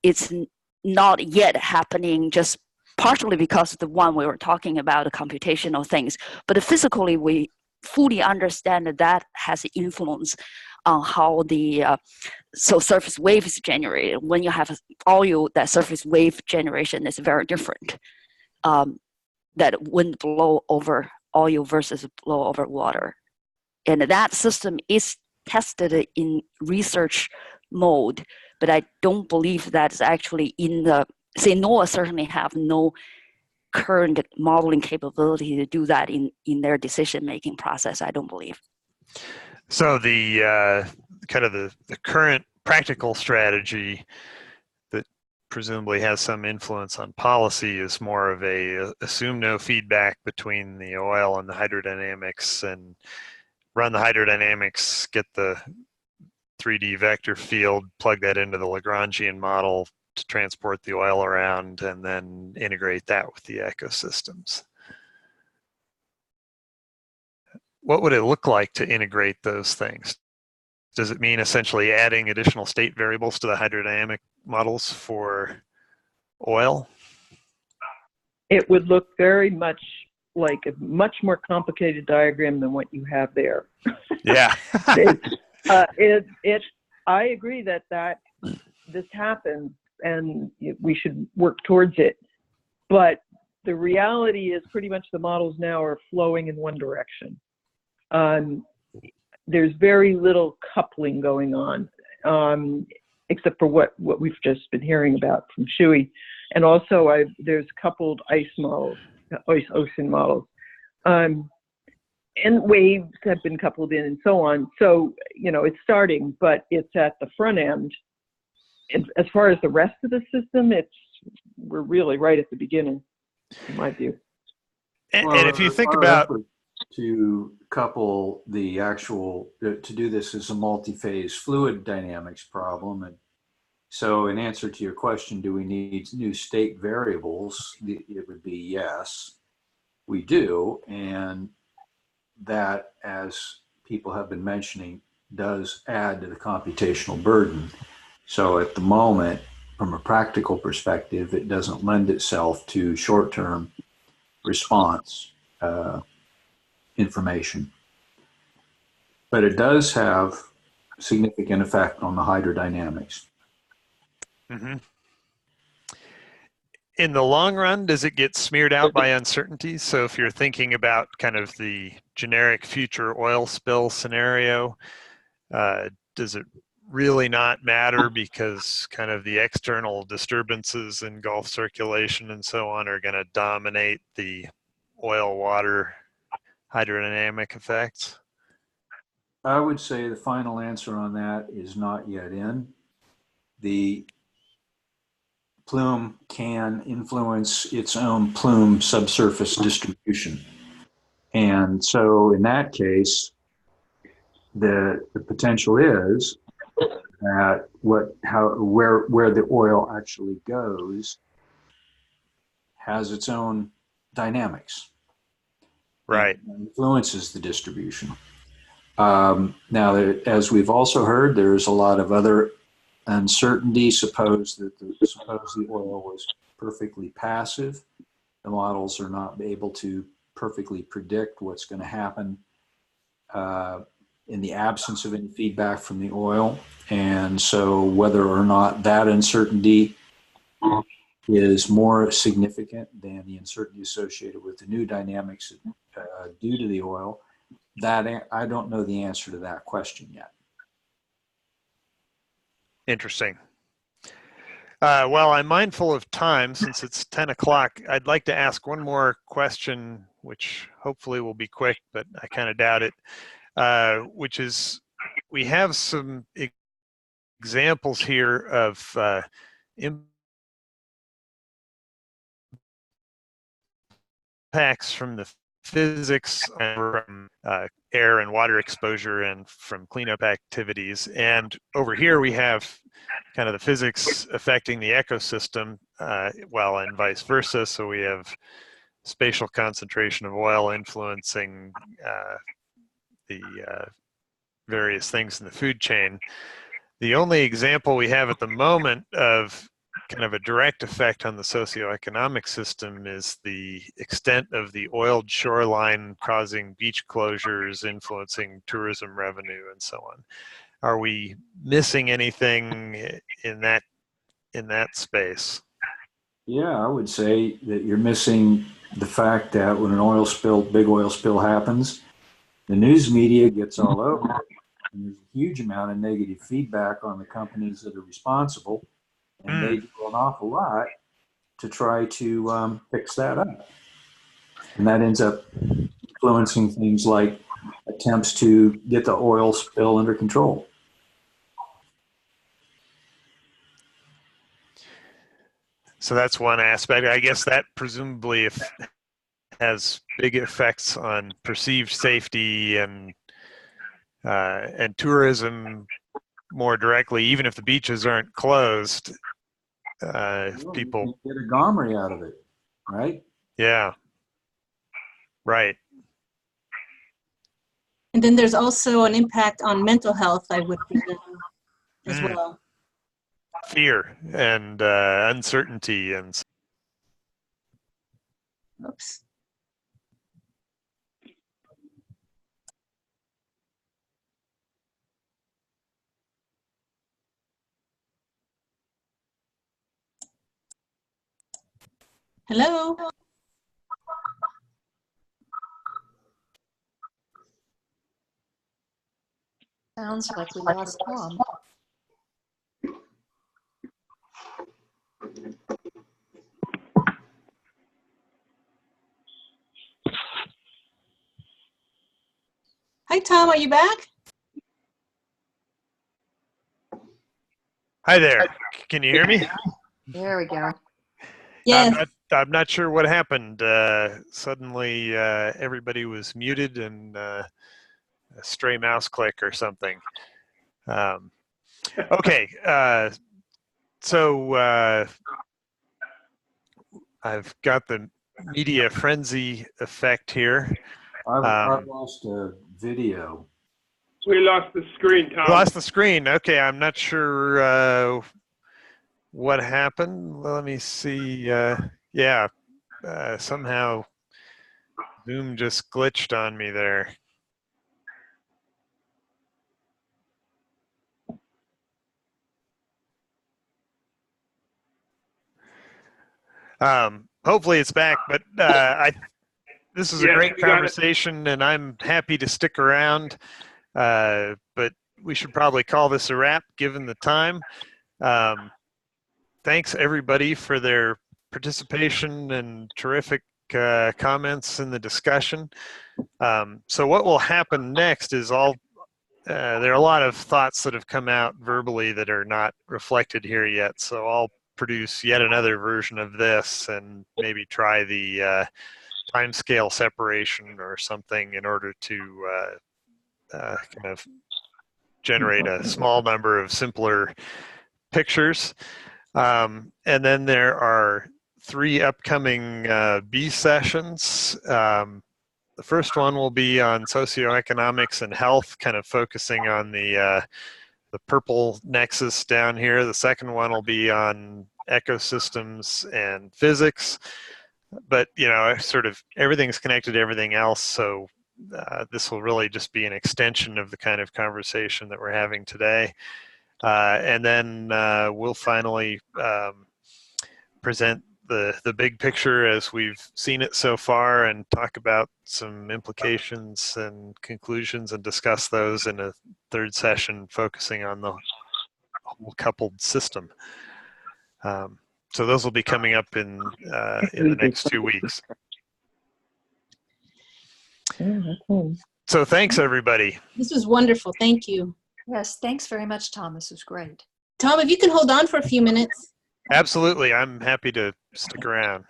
it's not yet happening, just partially because of the one we were talking about, the computational things. But physically, we fully understand that has influence on how the so surface wave is generated. When you have oil, that surface wave generation is very different. That wind blow over oil versus blow over water. And that system is tested in research mode, but I don't believe that's actually in the, say, NOAA certainly have no current modeling capability to do that in their decision-making process, I don't believe. So the kind of the current practical strategy that presumably has some influence on policy is more of a assume no feedback between the oil and the hydrodynamics, and run the hydrodynamics, get the 3D vector field, plug that into the Lagrangian model to transport the oil around, and then integrate that with the ecosystems. What would it look like to integrate those things? Does it mean essentially adding additional state variables to the hydrodynamic models for oil? It would look very much like a much more complicated diagram than what you have there. Yeah. I agree that this happens and we should work towards it. But the reality is pretty much the models now are flowing in one direction. There's very little coupling going on, except for what we've just been hearing about from Shuey. And also there's coupled ice models, ocean models. And waves have been coupled in and so on. So, you know, it's starting, but it's at the front end. And as far as the rest of the system, we're really right at the beginning, in my view. And if you think about to couple the actual, to do this as a multi-phase fluid dynamics problem. And so in answer to your question, do we need new state variables? It would be yes, we do. And that, as people have been mentioning, does add to the computational burden. So at the moment, from a practical perspective, it doesn't lend itself to short-term response information. But it does have significant effect on the hydrodynamics. Mm-hmm. In the long run, does it get smeared out by uncertainties? So if you're thinking about kind of the generic future oil spill scenario, does it really not matter because kind of the external disturbances in Gulf circulation and so on are going to dominate the oil water hydrodynamic effects? I would say the final answer on that is not yet in. The plume can influence its own plume subsurface distribution. And so in that case, the potential is that where the oil actually goes has its own dynamics. Right. And influences the distribution. Now, as we've also heard, there's a lot of other uncertainty. Suppose the oil was perfectly passive. The models are not able to perfectly predict what's going to happen in the absence of any feedback from the oil. And so whether or not that uncertainty is more significant than the uncertainty associated with the new dynamics due to the oil, that I don't know the answer to that question yet. Interesting. Well, I'm mindful of time since it's 10 o'clock. I'd like to ask one more question, which hopefully will be quick, but I kind of doubt it, which is we have some examples here of impacts from the physics from air and water exposure and from cleanup activities. And over here we have kind of the physics affecting the ecosystem, well, and vice versa. So we have spatial concentration of oil influencing the various things in the food chain. The only example we have at the moment of kind of a direct effect on the socioeconomic system is the extent of the oiled shoreline causing beach closures, influencing tourism revenue, and so on. Are we missing anything in that space? Yeah, I would say that you're missing the fact that when an oil spill, big oil spill happens, the news media gets all over it. And there's a huge amount of negative feedback on the companies that are responsible. And they do an awful lot to try to fix that up. And that ends up influencing things like attempts to get the oil spill under control. So that's one aspect. I guess that presumably has big effects on perceived safety and tourism more directly, even if the beaches aren't closed. People get a GoMRI out of it, right? Yeah, right. And then there's also an impact on mental health, I would presume, as well. Fear and uncertainty and. Oops. Hello. Sounds like we lost Tom. Hi, Tom. Are you back? Hi there. Can you hear me? There we go. Yes. I'm not sure what happened. Suddenly, everybody was muted and a stray mouse click or something. Okay. So I've got the media frenzy effect here. I've lost a video. We lost the screen, Tom. Lost the screen. Okay, I'm not sure what happened. Let me see. Yeah, somehow Zoom just glitched on me there. Hopefully it's back, but this is a great conversation and I'm happy to stick around, but we should probably call this a wrap given the time. Thanks everybody for their participation and terrific comments in the discussion. So what will happen next is there are a lot of thoughts that have come out verbally that are not reflected here yet. So I'll produce yet another version of this and maybe try the timescale separation or something in order to kind of generate a small number of simpler pictures. And then there are 3 upcoming B sessions. The first one will be on socioeconomics and health, kind of focusing on the purple nexus down here. The second one will be on ecosystems and physics. But, you know, sort of everything's connected to everything else. So this will really just be an extension of the kind of conversation that we're having today. And then we'll finally present the big picture as we've seen it so far and talk about some implications and conclusions and discuss those in a third session focusing on the whole coupled system. So those will be coming up in the next 2 weeks. So thanks everybody. This was wonderful. Thank you. Yes, thanks very much, Tom. This was great. Tom, if you can hold on for a few minutes. Absolutely. I'm happy to stick around.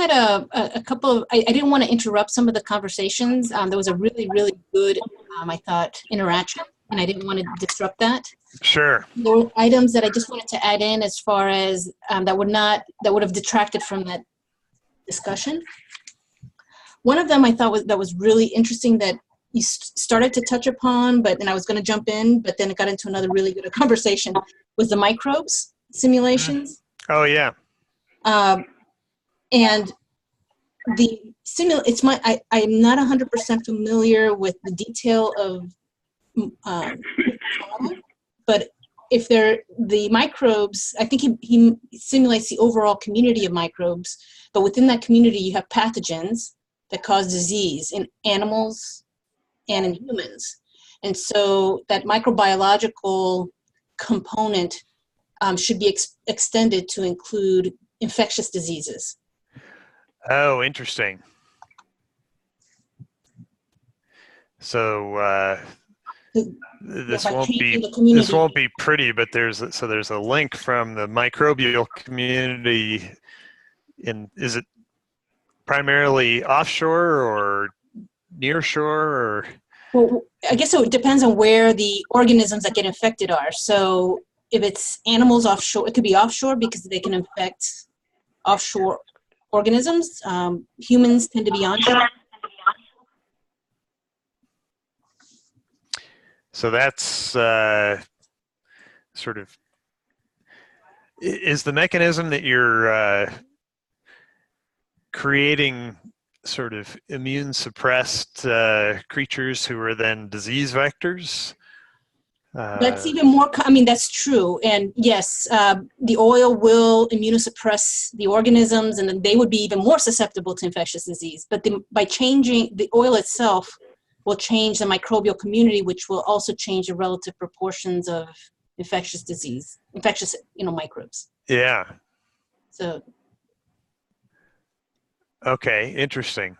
had a couple of, I didn't want to interrupt some of the conversations. There was a really, really good, I thought, interaction, and I didn't want to disrupt that. Sure. There were items that I just wanted to add in as far as that would have detracted from that discussion. One of them I thought was really interesting that you started to touch upon, but then I was going to jump in, but then it got into another really good conversation, was the microbes simulations. Oh, yeah. And the I'm not 100% familiar with the detail of, but if the microbes, I think he simulates the overall community of microbes, but within that community you have pathogens that cause disease in animals and in humans. And so that microbiological component should be extended to include infectious diseases. Oh, interesting. So this won't be pretty, but there's a link from the microbial community. Is it primarily offshore or near shore, or? Well, I guess it depends on where the organisms that get infected are. So if it's animals offshore, it could be offshore because they can infect offshore organisms. Humans tend to be onshore. So that's sort of, is the mechanism that you're creating sort of immune suppressed creatures who are then disease vectors? That's even more, that's true. And yes, the oil will immunosuppress the organisms, and then they would be even more susceptible to infectious disease. But by changing the oil itself will change the microbial community, which will also change the relative proportions of infectious microbes. Yeah. So. Okay, interesting.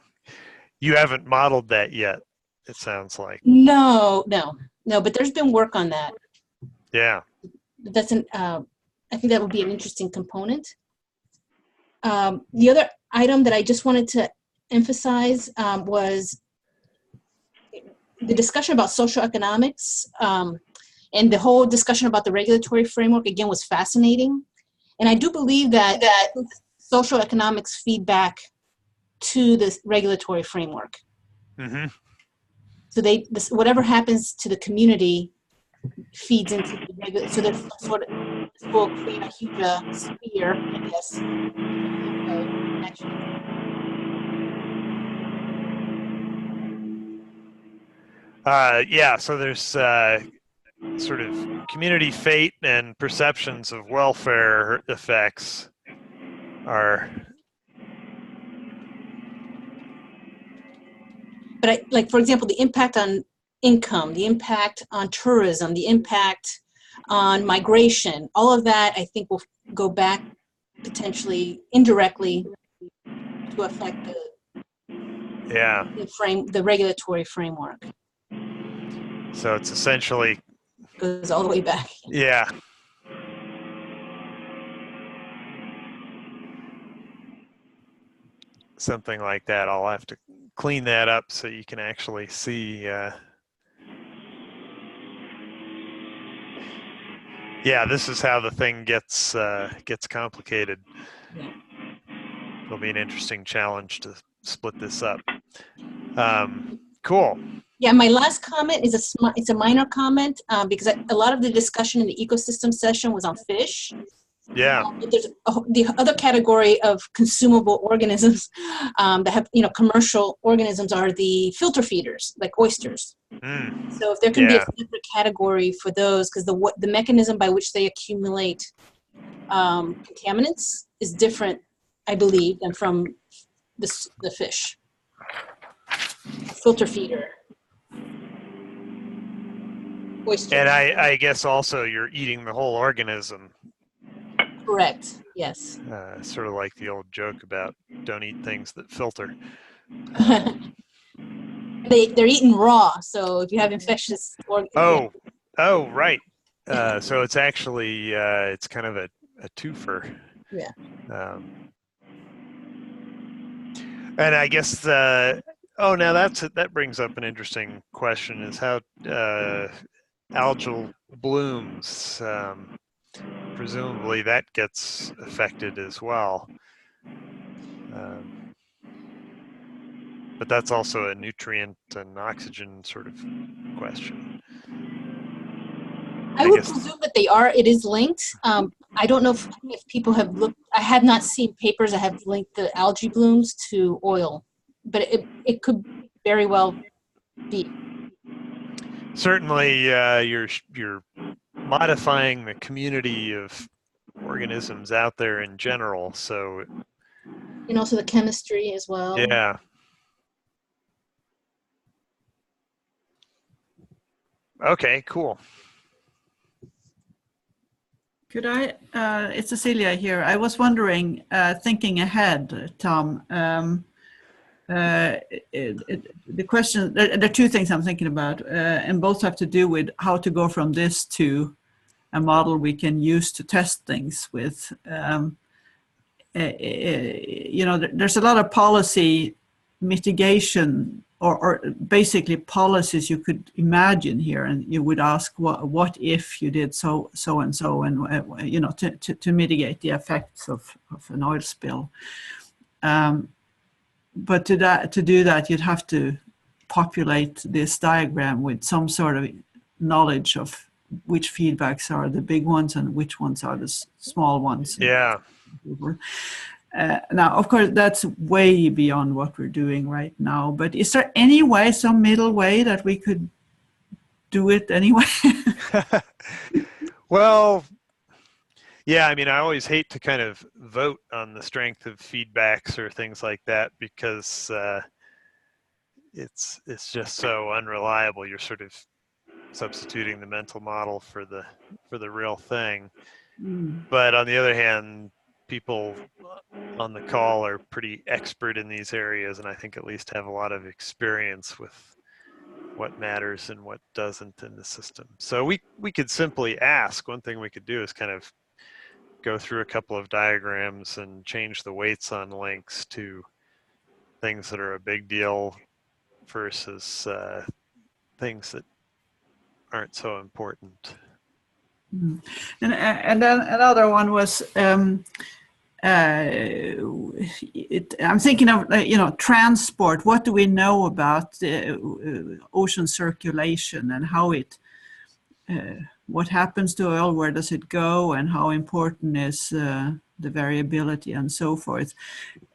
You haven't modeled that yet, it sounds like. No, but there's been work on that. Yeah. That's I think that would be an interesting component. The other item that I just wanted to emphasize was the discussion about social economics, and the whole discussion about the regulatory framework, again, was fascinating. And I do believe that social economics feedback to the regulatory framework. Mm-hmm. So whatever happens to the community feeds into the regular. So there's sort of, this will create a huge sphere, I guess. Yeah. So there's sort of community fate and perceptions of welfare effects are. But like, for example, the impact on income, the impact on tourism, the impact on migration, all of that, I think, will go back potentially indirectly to affect the regulatory framework. So it's essentially goes all the way back. Yeah. Something like that. I'll have to clean that up so you can actually see. Yeah, this is how the thing gets complicated. Yeah. It'll be an interesting challenge to split this up. Cool. Yeah, my last comment is it's a minor comment because a lot of the discussion in the ecosystem session was on fish. Yeah. There's the other category of consumable organisms that have, commercial organisms are the filter feeders, like oysters. Mm. So if there can be a separate category for those, because the mechanism by which they accumulate contaminants is different, I believe, than from the fish. Filter feeder. Oyster. And I guess also you're eating the whole organism. Correct. Yes. Sort of like the old joke about don't eat things that filter. They're eaten raw, so if you have infectious organisms. Oh, right. So it's actually it's kind of a twofer. Yeah. And I guess oh, now that brings up an interesting question: is how algal blooms. Presumably that gets affected as well. But that's also a nutrient and oxygen sort of question. I would presume that they are. It is linked. I don't know if people have looked. I have not seen papers that have linked the algae blooms to oil, but it could very well be. Certainly, you're modifying the community of organisms out there in general. So, And also the chemistry as well. Yeah. Okay, cool. Could I, it's Cecilia here. I was wondering, thinking ahead, Tom, the question, there are two things I'm thinking about, and both have to do with how to go from this to a model we can use to test things with. You know, there's a lot of policy mitigation or basically policies you could imagine here, and you would ask, what if you did so and so, and you know, to mitigate the effects of an oil spill. But to do that, you'd have to populate this diagram with some sort of knowledge of which feedbacks are the big ones and which ones are the small ones. Yeah. Now, of course, that's way beyond what we're doing right now. But is there any way, some middle way that we could do it anyway? Well, yeah, I mean, I always hate to kind of vote on the strength of feedbacks or things like that because it's just so unreliable. You're sort of substituting the mental model for the real thing. But on the other hand, people on the call are pretty expert in these areas, and I think at least have a lot of experience with what matters and what doesn't in the system. So we could simply ask. One thing we could do is kind of go through a couple of diagrams and change the weights on links to things that are a big deal versus things that aren't so important. And then another one was I'm thinking of you know, transport. What do we know about ocean circulation and how it what happens to oil, where does it go, and how important is the variability and so forth.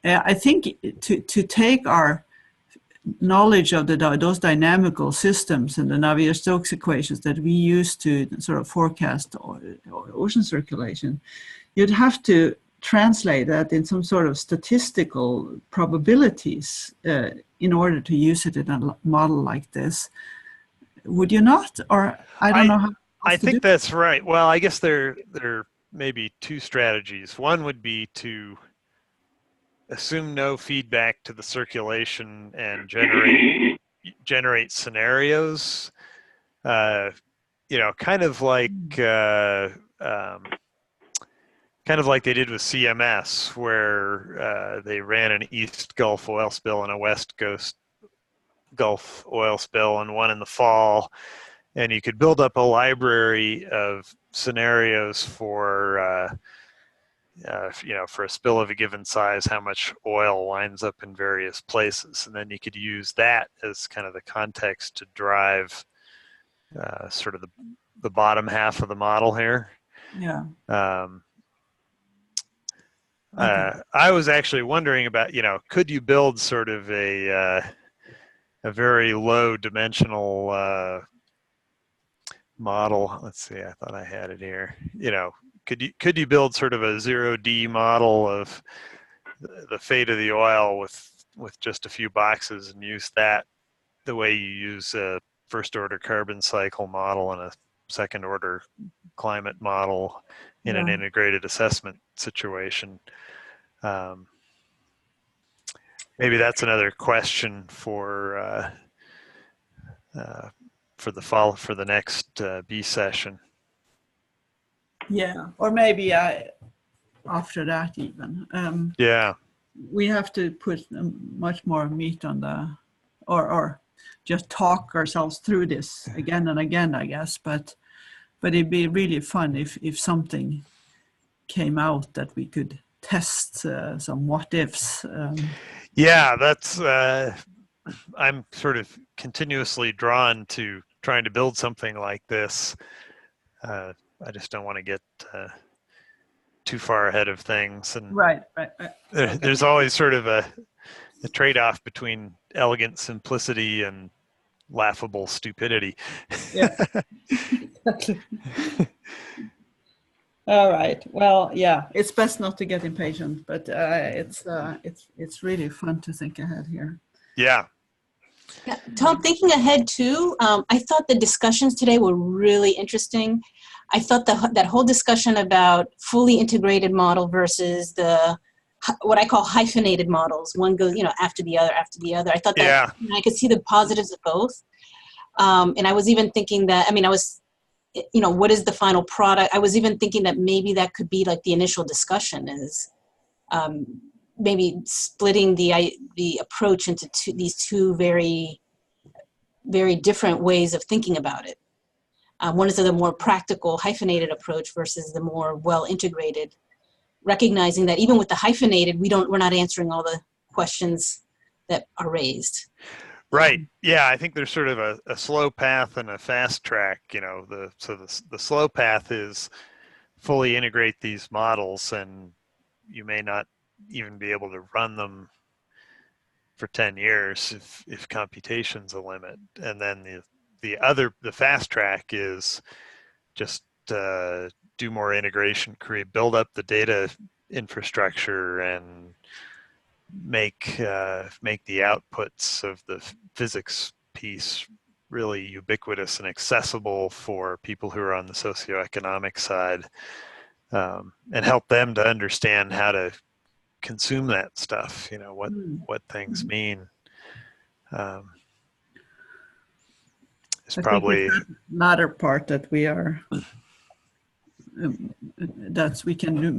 I think to take our knowledge of those dynamical systems and the Navier-Stokes equations that we use to sort of forecast ocean circulation, you'd have to translate that in some sort of statistical probabilities in order to use it in a model like this. Would you not? Or I don't know how. I think that's right. Well, I guess there may be two strategies. One would be to assume no feedback to the circulation and generate scenarios. You know, kind of like they did with CMS, where they ran an East Gulf oil spill and a West Gulf oil spill, and one in the fall. And you could build up a library of scenarios for, you know, for a spill of a given size, how much oil winds up in various places. And then you could use that as kind of the context to drive sort of the bottom half of the model here. Yeah. I was actually wondering about, you know, could you build sort of a very low dimensional model? Let's see, I thought I had it here. You know, could you build sort of a 0D model of the fate of the oil with just a few boxes and use that the way you use a first order carbon cycle model and a second order climate model in an integrated assessment situation? Maybe that's another question for the next B session. Yeah, or maybe after that even. Yeah. we have to put much more meat on the, or just talk ourselves through this again and again, I guess. But it'd be really fun if something came out that we could test some what ifs. Yeah, that's I'm sort of continuously drawn to trying to build something like this. I just don't want to get too far ahead of things, and right. There's always sort of a trade-off between elegant simplicity and laughable stupidity. Yeah. All right. Well, yeah, it's best not to get impatient, but it's really fun to think ahead here. Yeah. Yeah, Tom, thinking ahead too, I thought the discussions today were really interesting. I thought that whole discussion about fully integrated model versus the what I call hyphenated models, one goes, after the other. I thought that I could see the positives of both. And I was even thinking that, what is the final product? I was even thinking that maybe that could be like the initial discussion is maybe splitting the approach into these two very, very different ways of thinking about it. One is the more practical hyphenated approach versus the more well-integrated, recognizing that even with the hyphenated, we're not answering all the questions that are raised. Right. Yeah, I think there's sort of a slow path and a fast track. The slow path is fully integrate these models, and you may not even be able to run them for 10 years if computation's a limit. And then the fast track is just do more integration, build up the data infrastructure, and make the outputs of the physics piece really ubiquitous and accessible for people who are on the socioeconomic side, and help them to understand how to consume that stuff, what things mean. It's probably the latter part that we are that we can do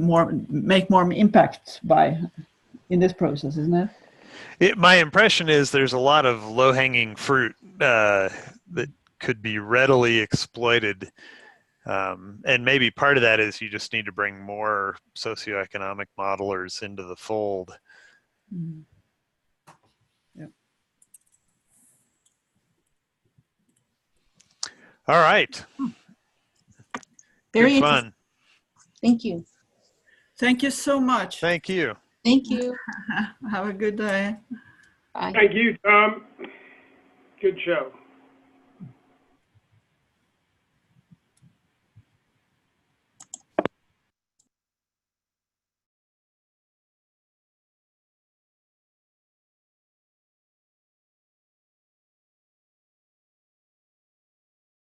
make more impact by in this process, isn't it? My impression is there's a lot of low-hanging fruit that could be readily exploited, and maybe part of that is you just need to bring more socioeconomic modelers into the fold. Mm. Yeah. All right. Very Good fun. Thank you. Thank you so much. Thank you. Thank you. Have a good day. Bye. Thank you, Tom. Good show.